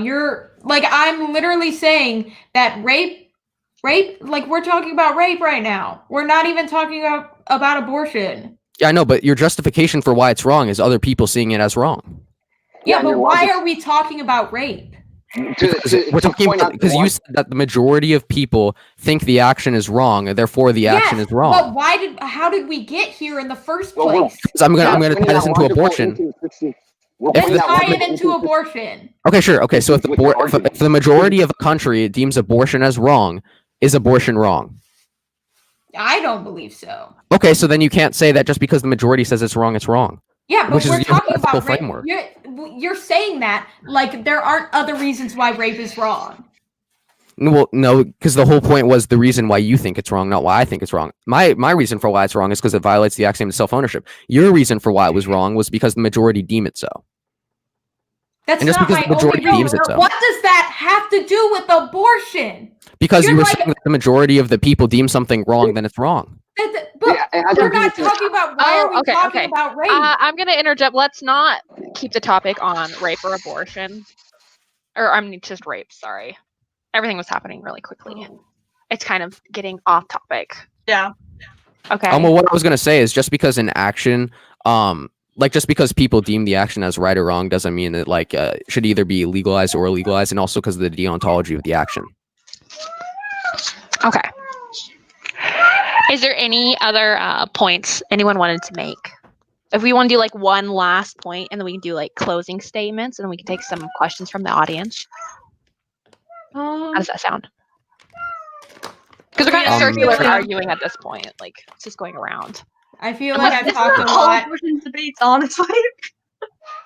I'm literally saying that rape, like we're talking about rape right now. We're not even talking about abortion. Yeah, I know, but your justification for why it's wrong is other people seeing it as wrong. Yeah, but why are we talking about rape? We're talking because you said that the majority of people think the action is wrong, and therefore the action is wrong. But how did we get here in the first place? I'm gonna tie this into abortion. Let's tie it into abortion. Okay, sure. Okay, so if the majority of a country deems abortion as wrong, is abortion wrong? I don't believe so. Okay, so then you can't say that just because the majority says it's wrong, it's wrong. Yeah, but we're talking about rape. You're saying that like there aren't other reasons why rape is wrong. Well, no, because the whole point was the reason why you think it's wrong, not why I think it's wrong. My reason for why it's wrong is because it violates the axiom of self-ownership. Your reason for why it was wrong was because the majority deem it so. That's not my only reason. What does that have to do with abortion? Because you were saying that the majority of the people deem something wrong, then it's wrong. But We're not talking about why are we talking about rape? I'm gonna interject. Let's not keep the topic on rape or abortion, or I mean just rape. Sorry, everything was happening really quickly. It's kind of getting off topic. Yeah. Okay. Well, what I was gonna say is just because an action, like just because people deem the action as right or wrong doesn't mean that like should either be legalized or illegalized, and also because of the deontology of the action. Okay. Is there any other points anyone wanted to make? If we want to do like one last point, and then we can do like closing statements, and then we can take some questions from the audience. How does that sound? Because we're kind of circular arguing at this point. Like it's just going around. I feel like I've talked a lot. Abortion debates, honestly.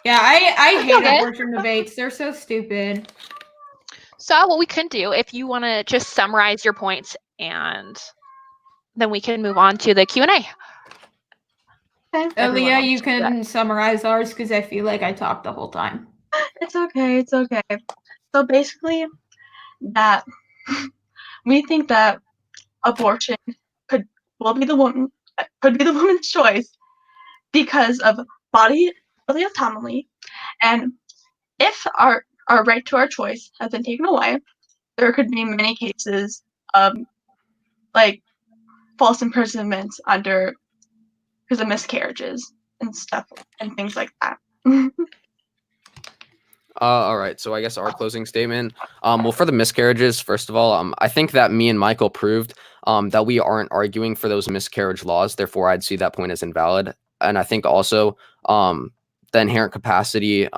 Yeah, I hate abortion debates. They're so stupid. So what we can do, if you want to just summarize your points, and then we can move on to the Q&A. Alea, you can summarize ours because I feel like I talked the whole time. It's okay. It's okay. So basically, that we think that abortion could be the woman's choice because of bodily autonomy, and if our right to our choice has been taken away, there could be many cases of like false imprisonments because of miscarriages and stuff and things like that. All right, so I guess our closing statement. Well, for the miscarriages, first of all, I think that me and Michael proved that we aren't arguing for those miscarriage laws. Therefore, I'd see that point as invalid. And I think also the inherent capacity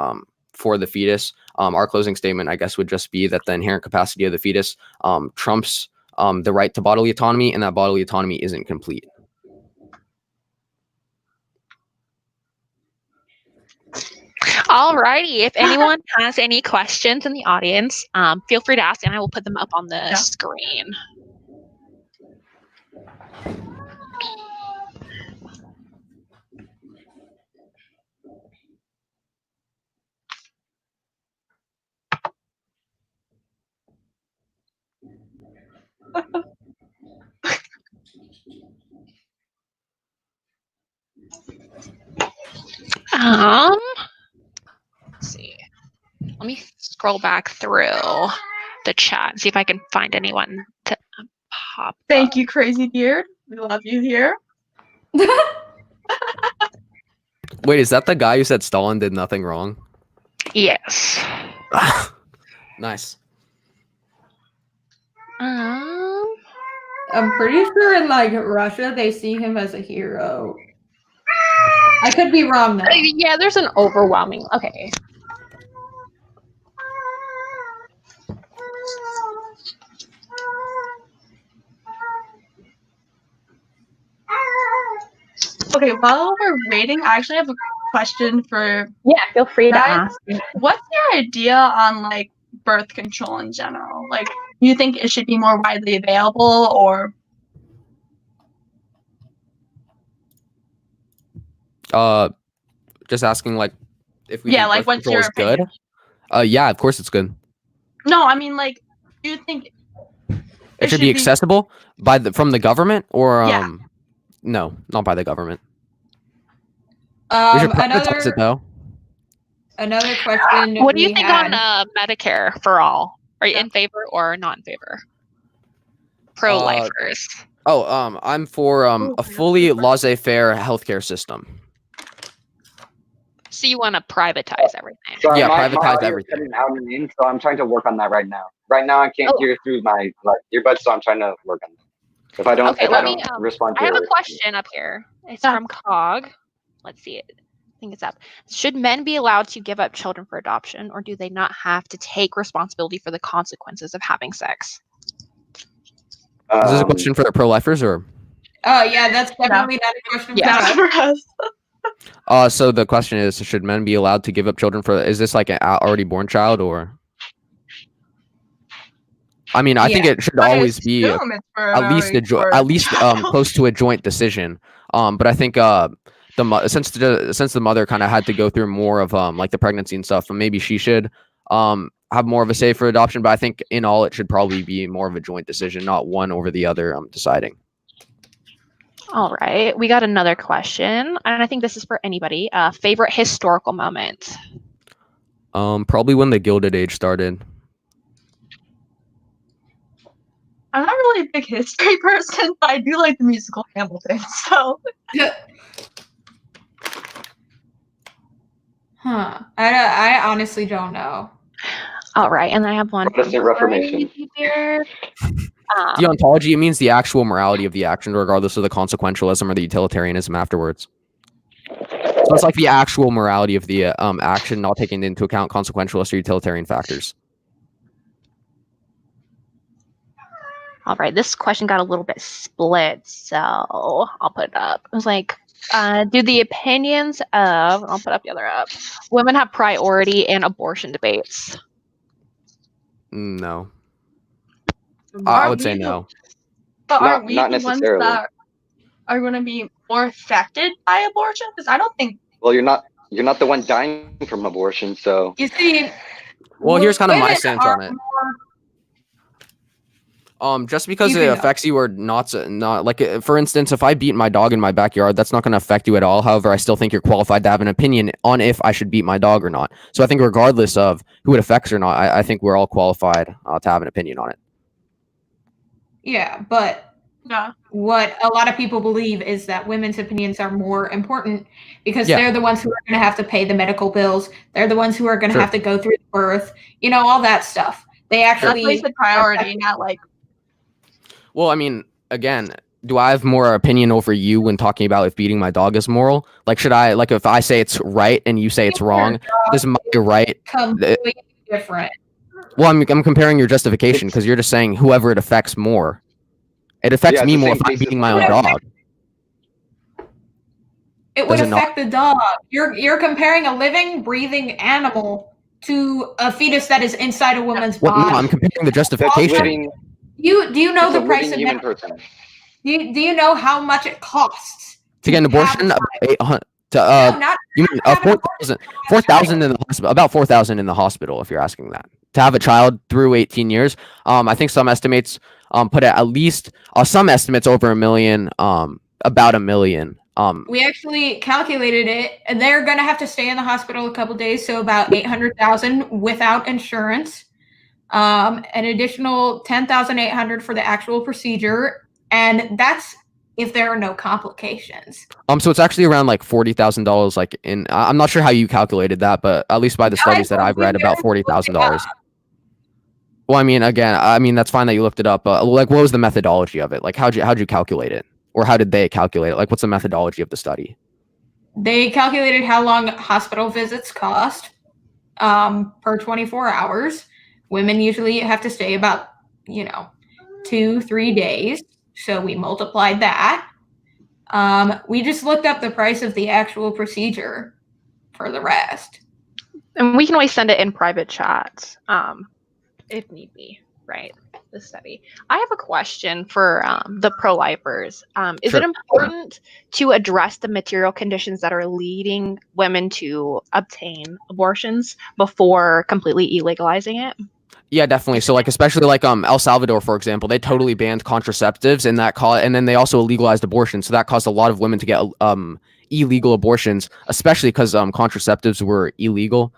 for the fetus. Our closing statement, I guess, would just be that the inherent capacity of the fetus trumps the right to bodily autonomy, and that bodily autonomy isn't complete. Alrighty, if anyone has any questions in the audience, feel free to ask, and I will put them up on the screen. Let's see. Let me scroll back through the chat and see if I can find anyone to pop. Thank you, Crazy Beard. We love you here. Wait, is that the guy who said Stalin did nothing wrong? Yes. Nice. I'm pretty sure in like Russia they see him as a hero. I could be wrong though. Yeah, there's an overwhelming. Okay. Okay, while we're waiting, I actually have a question for feel free to guys. ask. What's your idea on like birth control in general? Like, do you think it should be more widely available, or just asking like if we think like birth what's control your is good? Yeah, of course it's good. No, I mean like, do you think it should be accessible from the government, or Yeah. No, not by the government. We should privatize it though. Another question. What do you think on Medicare for all? Are you in favor or not in favor? Pro-lifers. I'm for a fully laissez-faire healthcare system. So you want to privatize everything? Sorry, Yeah, my privatize audio is everything. cutting out and in, so I'm trying to work on that right now. Right now, I can't hear through my earbuds, so I'm trying to work on that. If I don't, respond to I have it, a question up here. It's from Cog. Let's see it. I think it's up. Should men be allowed to give up children for adoption, or do they not have to take responsibility for the consequences of having sex? Is this a question for the pro-lifers, or? Oh yeah, that's definitely not a question for us. So the question is, should men be allowed to give up children for? Is this like an already born child, or? I mean, I think it should always be at least close to a joint decision. But I think since the mother kind of had to go through more of like the pregnancy and stuff, maybe she should have more of a say for adoption. But I think in all, it should probably be more of a joint decision, not one over the other deciding. All right, we got another question, and I think this is for anybody. Favorite historical moment? Probably when the Gilded Age started. I'm not really a big history person, but I do like the musical Hamilton. So I honestly don't know. All right, and I have one. Protestant Reformation. Here. Deontology, it means the actual morality of the action, regardless of the consequentialism or the utilitarianism afterwards. So it's like the actual morality of the action, not taking into account consequentialist or utilitarian factors. All right, this question got a little bit split, so I'll put it up. It was like, do the opinions of, I'll put up the other up, women have priority in abortion debates? No. I would say no. But aren't we Not the ones necessarily. that are going to be more affected by abortion? Because I don't think. Well, you're not the one dying from abortion, so. You see, Well, here's kind of my women stance are on it. more- Just because You it can affects you or not like, for instance, if I beat my dog in my backyard, that's not going to affect you at all. However, I still think you're qualified to have an opinion on if I should beat my dog or not. So I think regardless of who it affects or not, I think we're all qualified to have an opinion on it. Yeah, but Yeah. what a lot of people believe is that women's opinions are more important because Yeah. they're the ones who are going to have to pay the medical bills. They're the ones who are going to Sure. have to go through the birth, all that stuff. They That's actually like the priority, not like. Well, I mean, again, do I have more opinion over you when talking about if beating my dog is moral? Like, should I, like, if I say it's right and you say it's wrong, does my right? completely different. Well, I'm comparing your justification because you're just saying whoever it affects more. It affects Yeah, me it's the more same if I'm basis beating of my own the- dog. It would Does it not? affect the dog. You're comparing a living, breathing animal to a fetus that is inside a woman's Well, body. no, I'm comparing the justification. Living, Do you know it's the a price living of human medical? person. Do you know how much it costs To get an have abortion, a about child? 800 to No, not you mean have an 4,000 in the hospital, about 4,000 in the hospital if you're asking that. To have a child through 18 years, I think some estimates put it at least some estimates over $1 million, about $1 million. We actually calculated it, and they're going to have to stay in the hospital a couple days, so about 800,000 without insurance. An additional 10,800 for the actual procedure, and that's if there are no complications. So it's actually around like $40,000. Like I'm not sure how you calculated that, but at least by the studies that I've read, about $40,000. Well, I mean, again, that's fine that you looked it up. Like, what was the methodology of it? Like, how'd you calculate it, or how did they calculate it? Like, what's the methodology of the study? They calculated how long hospital visits cost per 24 hours. Women usually have to stay about 2-3 days, so we multiplied that. We just looked up the price of the actual procedure for the rest. And we can always send it in private chats if need be, right? The study. I have a question for the pro-lifers. Is Sure. it important to address the material conditions that are leading women to obtain abortions before completely illegalizing it? Yeah, definitely. So, like, especially like El Salvador, for example, they totally banned contraceptives, and then they also legalized abortion. So that caused a lot of women to get illegal abortions, especially because contraceptives were illegal.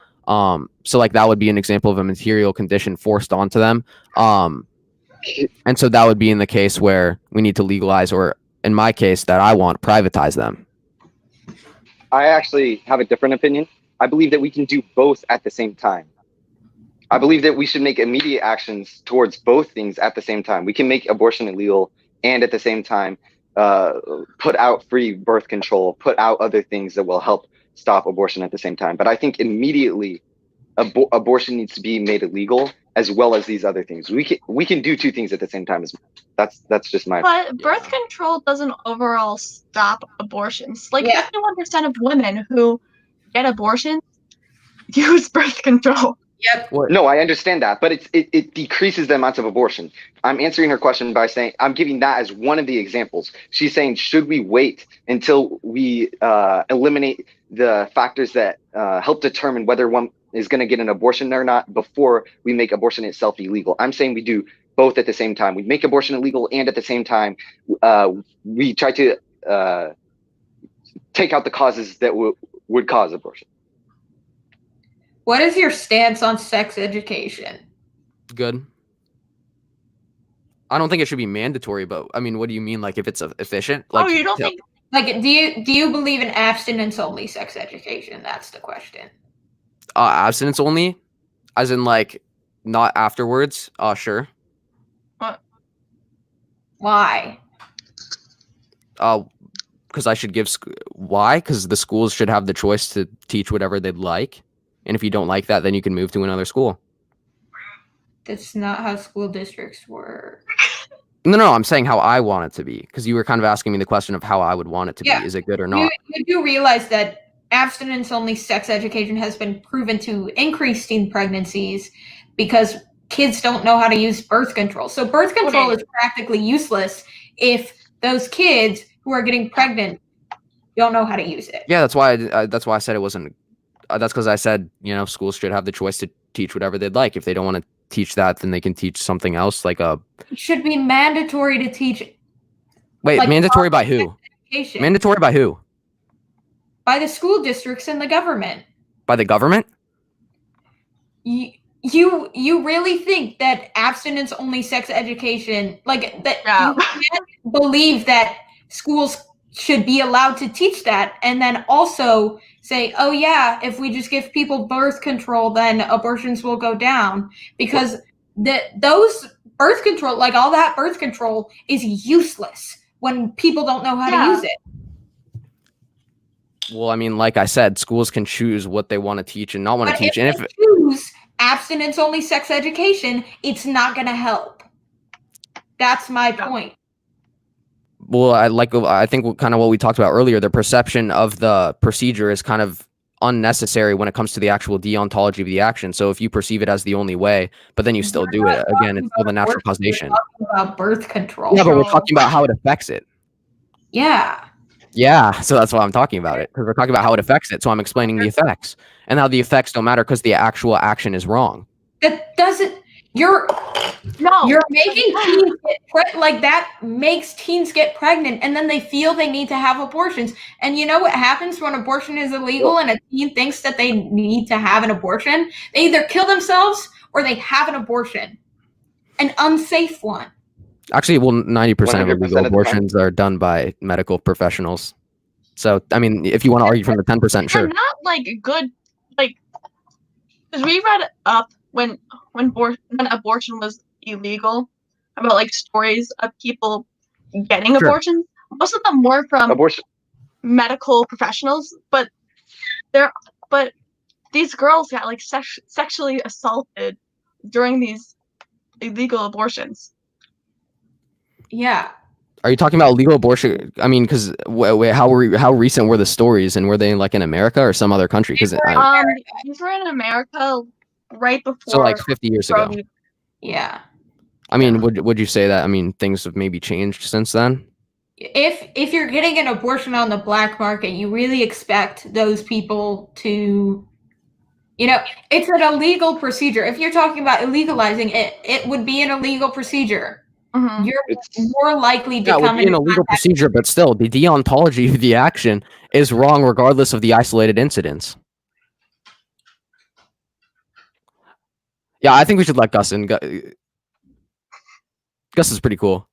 So like that would be an example of a material condition forced onto them. And so that would be in the case where we need to legalize, or in my case, that I want, privatize them. I actually have a different opinion. I believe that we can do both at the same time. I believe that we should make immediate actions towards both things at the same time. We can make abortion illegal and at the same time put out free birth control, put out other things that will help stop abortion at the same time. But I think immediately abortion needs to be made illegal, as well as these other things. We can do two things at the same time. That's just my. But birth control doesn't overall stop abortions. Like 51% of women who get abortions use birth control. Yep. No, I understand that, but it decreases the amount of abortion. I'm answering her question by saying I'm giving that as one of the examples. She's saying, should we wait until we eliminate the factors that help determine whether one is going to get an abortion or not before we make abortion itself illegal? I'm saying we do both at the same time. We make abortion illegal, and at the same time, we try to take out the causes that would cause abortion. What is your stance on sex education? Good. I don't think it should be mandatory, but I mean, what do you mean? Like, if it's efficient? Like, you don't think? Like, do you believe in abstinence only sex education? That's the question. Abstinence only, as in like not afterwards? Sure. What? Why? Because I should give. Why? Because the schools should have the choice to teach whatever they'd like, and if you don't like that, then you can move to another school. That's not how school districts work. No, I'm saying how I want it to be, because you were kind of asking me the question of how I would want it to be. Is it good or not? You do realize that abstinence-only sex education has been proven to increase teen pregnancies because kids don't know how to use birth control. So birth control is practically useless if those kids who are getting pregnant don't know how to use it. Yeah, that's why I said it wasn't. That's because I said, schools should have the choice to teach whatever they'd like. If they don't want to teach that, then they can teach something else, like a. It should be mandatory to teach. Wait, like, mandatory by who? Education. Mandatory by who? By the school districts and the government. By the government? You really think that abstinence only sex education, like that? Yeah. You can't believe that schools should be allowed to teach that, and then also say, oh yeah, if we just give people birth control, then abortions will go down, because those birth control, like all that birth control, is useless when people don't know how to use it. Well, I mean, like I said, schools can choose what they want to teach and not want to teach. And if they choose abstinence only sex education, it's not going to help. That's my point. Well, I think kind of what we talked about earlier, the perception of the procedure is kind of unnecessary when it comes to the actual deontology of the action. So if you perceive it as the only way, but then you still do it, again, it's still the natural causation. We're talking about birth control. Yeah, but we're talking about how it affects it. Yeah. Yeah, so that's why I'm talking about it, because we're talking about how it affects it. So I'm explaining the effects and how the effects don't matter because the actual action is wrong. That doesn't. You're making teens get like that makes teens get pregnant, and then they feel they need to have abortions. And you know what happens when abortion is illegal and a teen thinks that they need to have an abortion? They either kill themselves or they have an abortion, an unsafe one. Actually, well, 90% of illegal abortions are done by medical professionals. So, I mean, if you want to argue from the 10%, sure. They're not like good, like, because we read up when abortion was illegal, about like stories of people getting abortions. Most of them were from medical professionals, but these girls got like sexually assaulted during these illegal abortions. Yeah. Are you talking about illegal abortion? I mean, because how recent were the stories, and were they like in America or some other country? Because these were in America right before. So like 50 years ago. Yeah. I mean, would you say that? I mean, things have maybe changed since then. If you're getting an abortion on the black market, you really expect those people to, it's an illegal procedure. If you're talking about illegalizing it, it would be an illegal procedure. Mm-hmm. You're more likely to come it would be an illegal procedure, but still, the deontology of the action is wrong regardless of the isolated incidents. Yeah, I think we should let Gus in. Gus is pretty cool.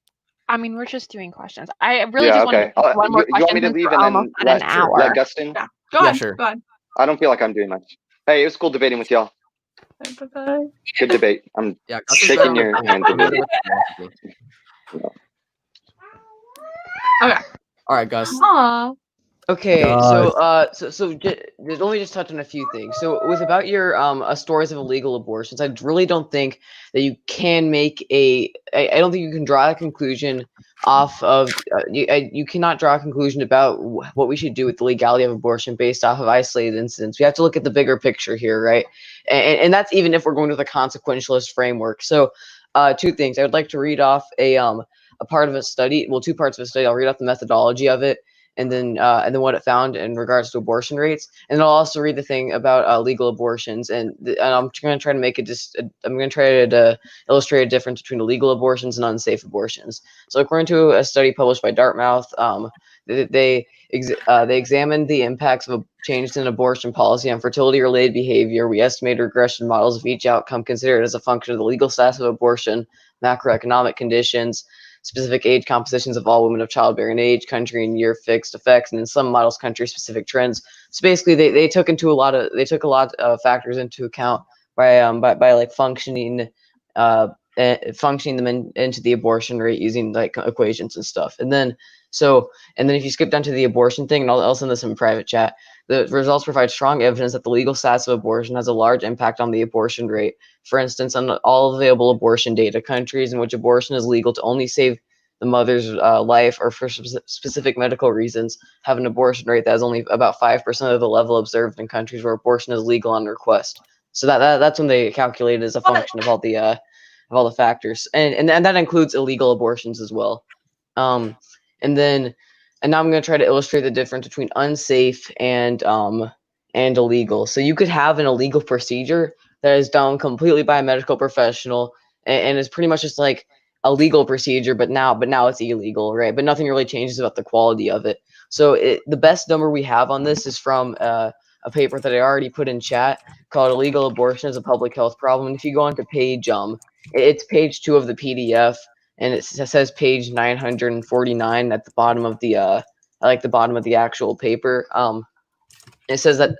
I mean, we're just doing questions. I really just want to one more question. You want me to leave and then let Gus in? Yeah, go ahead. Sure. Go ahead. I don't feel like I'm doing much. Hey, it was cool debating with y'all. Bye. Good debate. I'm shaking your hand. Okay. All right, Gus. Aww. Okay, so let me just touch on a few things. So with about your stories of illegal abortions, I really don't think that you can make I don't think you can draw a conclusion off of you cannot draw a conclusion about what we should do with the legality of abortion based off of isolated incidents. We have to look at the bigger picture here, right? And that's even if we're going with a consequentialist framework. So two things. I would like to read off a part of a study, well, two parts of a study. I'll read off the methodology of it. and then what it found in regards to abortion rates. And I'll also read the thing about legal abortions, and I'm going to try to make it I'm going to try to illustrate a difference between illegal abortions and unsafe abortions. So according to a study published by Dartmouth, they examined the impacts of changes in abortion policy on fertility-related behavior. We estimated regression models of each outcome considered as a function of the legal status of abortion, macroeconomic conditions, specific age compositions of all women of childbearing age, country and year fixed effects, and in some models, country-specific trends. So basically, they took a lot of factors into account by like functioning them into the abortion rate using like equations and stuff. And then if you skip down to the abortion thing, and I'll send this in private chat, the results provide strong evidence that the legal status of abortion has a large impact on the abortion rate. For instance, on all available abortion data, countries in which abortion is legal to only save the mother's life or for specific medical reasons have an abortion rate that is only about 5% of the level observed in countries where abortion is legal on request. So that's when they calculate it as a function of all the factors, and that includes illegal abortions as well. And now I'm going to try to illustrate the difference between unsafe and illegal. So you could have an illegal procedure that is done completely by a medical professional, and it's pretty much just like a legal procedure, but now it's illegal, right? But nothing really changes about the quality of it. So the best number we have on this is from a paper that I already put in chat called "Illegal Abortion as a Public Health Problem." And if you go onto page it's page 2 of the PDF, and it says page 949 at the bottom of the the bottom of the actual paper. It says that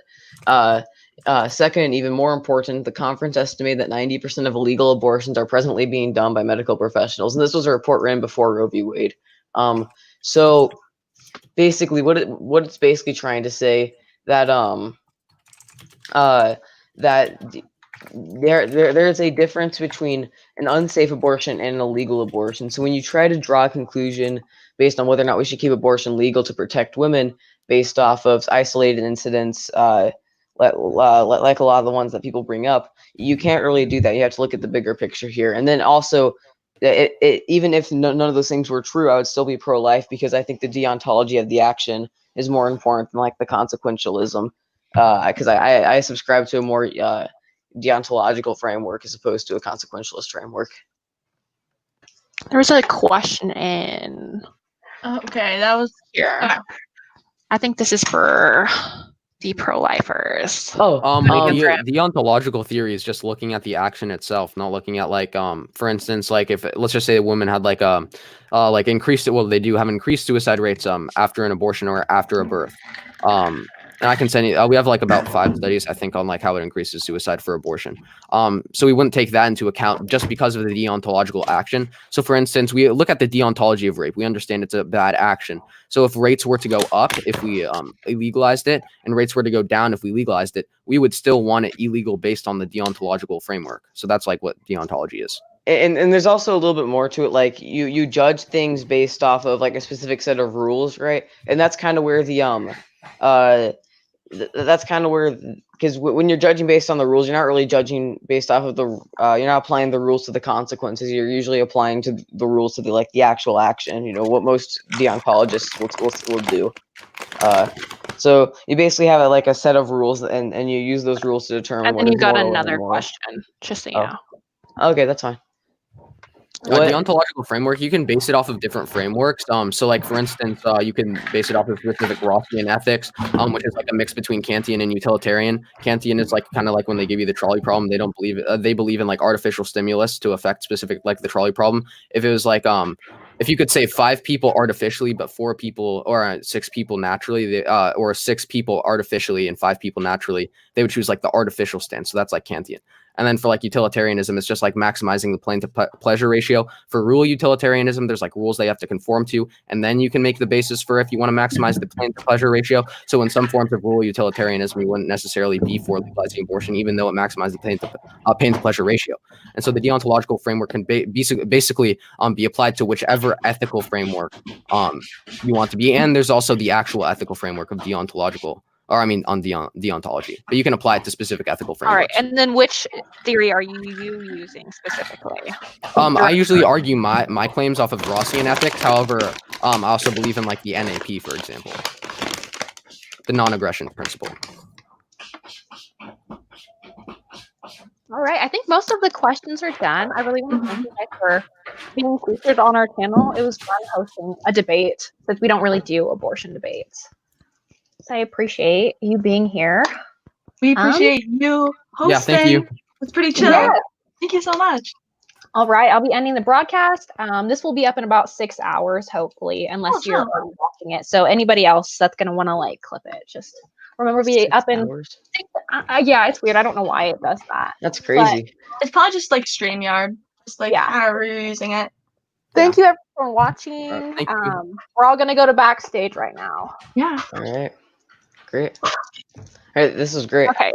second, and even more important, the conference estimated that 90% of illegal abortions are presently being done by medical professionals, and this was a report ran before Roe v. Wade. So basically, what it's basically trying to say that there is a difference between an unsafe abortion and an illegal abortion. So when you try to draw a conclusion based on whether or not we should keep abortion legal to protect women based off of isolated incidents, like a lot of the ones that people bring up, you can't really do that. You have to look at the bigger picture here. And then also, even if none of those things were true, I would still be pro-life because I think the deontology of the action is more important than like the consequentialism. Because I subscribe to a more deontological framework as opposed to a consequentialist framework. There was a question in Okay, that was here. Okay. I think this is for the pro-lifers. The ontological theory is just looking at the action itself, not looking at like for instance, like if let's just say a woman had like increased they do have increased suicide rates after an abortion or after a birth. And I can send you, we have like about 5 studies, I think, on like how it increases suicide for abortion. So we wouldn't take that into account just because of the deontological action. So for instance, we look at the deontology of rape. We understand it's a bad action. So if rates were to go up, if we illegalized it, and rates were to go down, if we legalized it, we would still want it illegal based on the deontological framework. So that's like what deontology is. And there's also a little bit more to it. Like you judge things based off of like a specific set of rules, right? And that's kind of where because when you're judging based on the rules, you're not really judging based off of you're not applying the rules to the consequences. You're usually applying to the rules to the actual action. You know what most deontologists will do. So you basically have a set of rules, and you use those rules to determine. And then you got another question, just so you know. Okay, that's fine. The ontological framework, you can base it off of different frameworks. So like for instance, you can base it off of specific Rossian ethics, which is like a mix between Kantian and utilitarian. Kantian is like kind of like when they give you the trolley problem, they don't believe it. They believe in like artificial stimulus to affect specific, like the trolley problem. If it was like if you could save 5 people artificially, but 4 people or 6 people naturally, or 6 people artificially and 5 people naturally, they would choose like the artificial stance. So that's like Kantian. And then for like utilitarianism, it's just like maximizing the pain to pleasure ratio. For rule utilitarianism, there's like rules they have to conform to, and then you can make the basis for if you want to maximize the pain to pleasure ratio. So in some forms of rule utilitarianism, you wouldn't necessarily be for legalizing abortion, even though it maximizes the pain to pleasure ratio. And so the deontological framework can basically be applied to whichever ethical framework you want to be. And there's also the actual ethical framework of deontological or I mean on deontology, but you can apply it to specific ethical All right, frameworks. and then which theory are you using specifically? I usually argue my claims off of Rossian ethics. However, I also believe in like the NAP, for example, the non-aggression principle. All right, I think most of the questions are done. I really want to thank you guys for being featured on our channel. It was fun hosting a debate since we don't really do abortion debates. So I appreciate you being here. We appreciate you hosting. Yeah, thank you. It's pretty chill. Yeah. Thank you so much. All right, I'll be ending the broadcast. This will be up in about 6 hours, hopefully, unless you're chill. already watching it. So anybody else that's going to want to like clip it, just remember be 6 up in. hours? Yeah, it's weird. I don't know why it does that. That's crazy. It's probably just like StreamYard, just like Yeah. however you're using it. Thank you everyone for watching. Thank you. We're all going to go to backstage right now. Yeah. All right. Great. All right, this was great. Okay.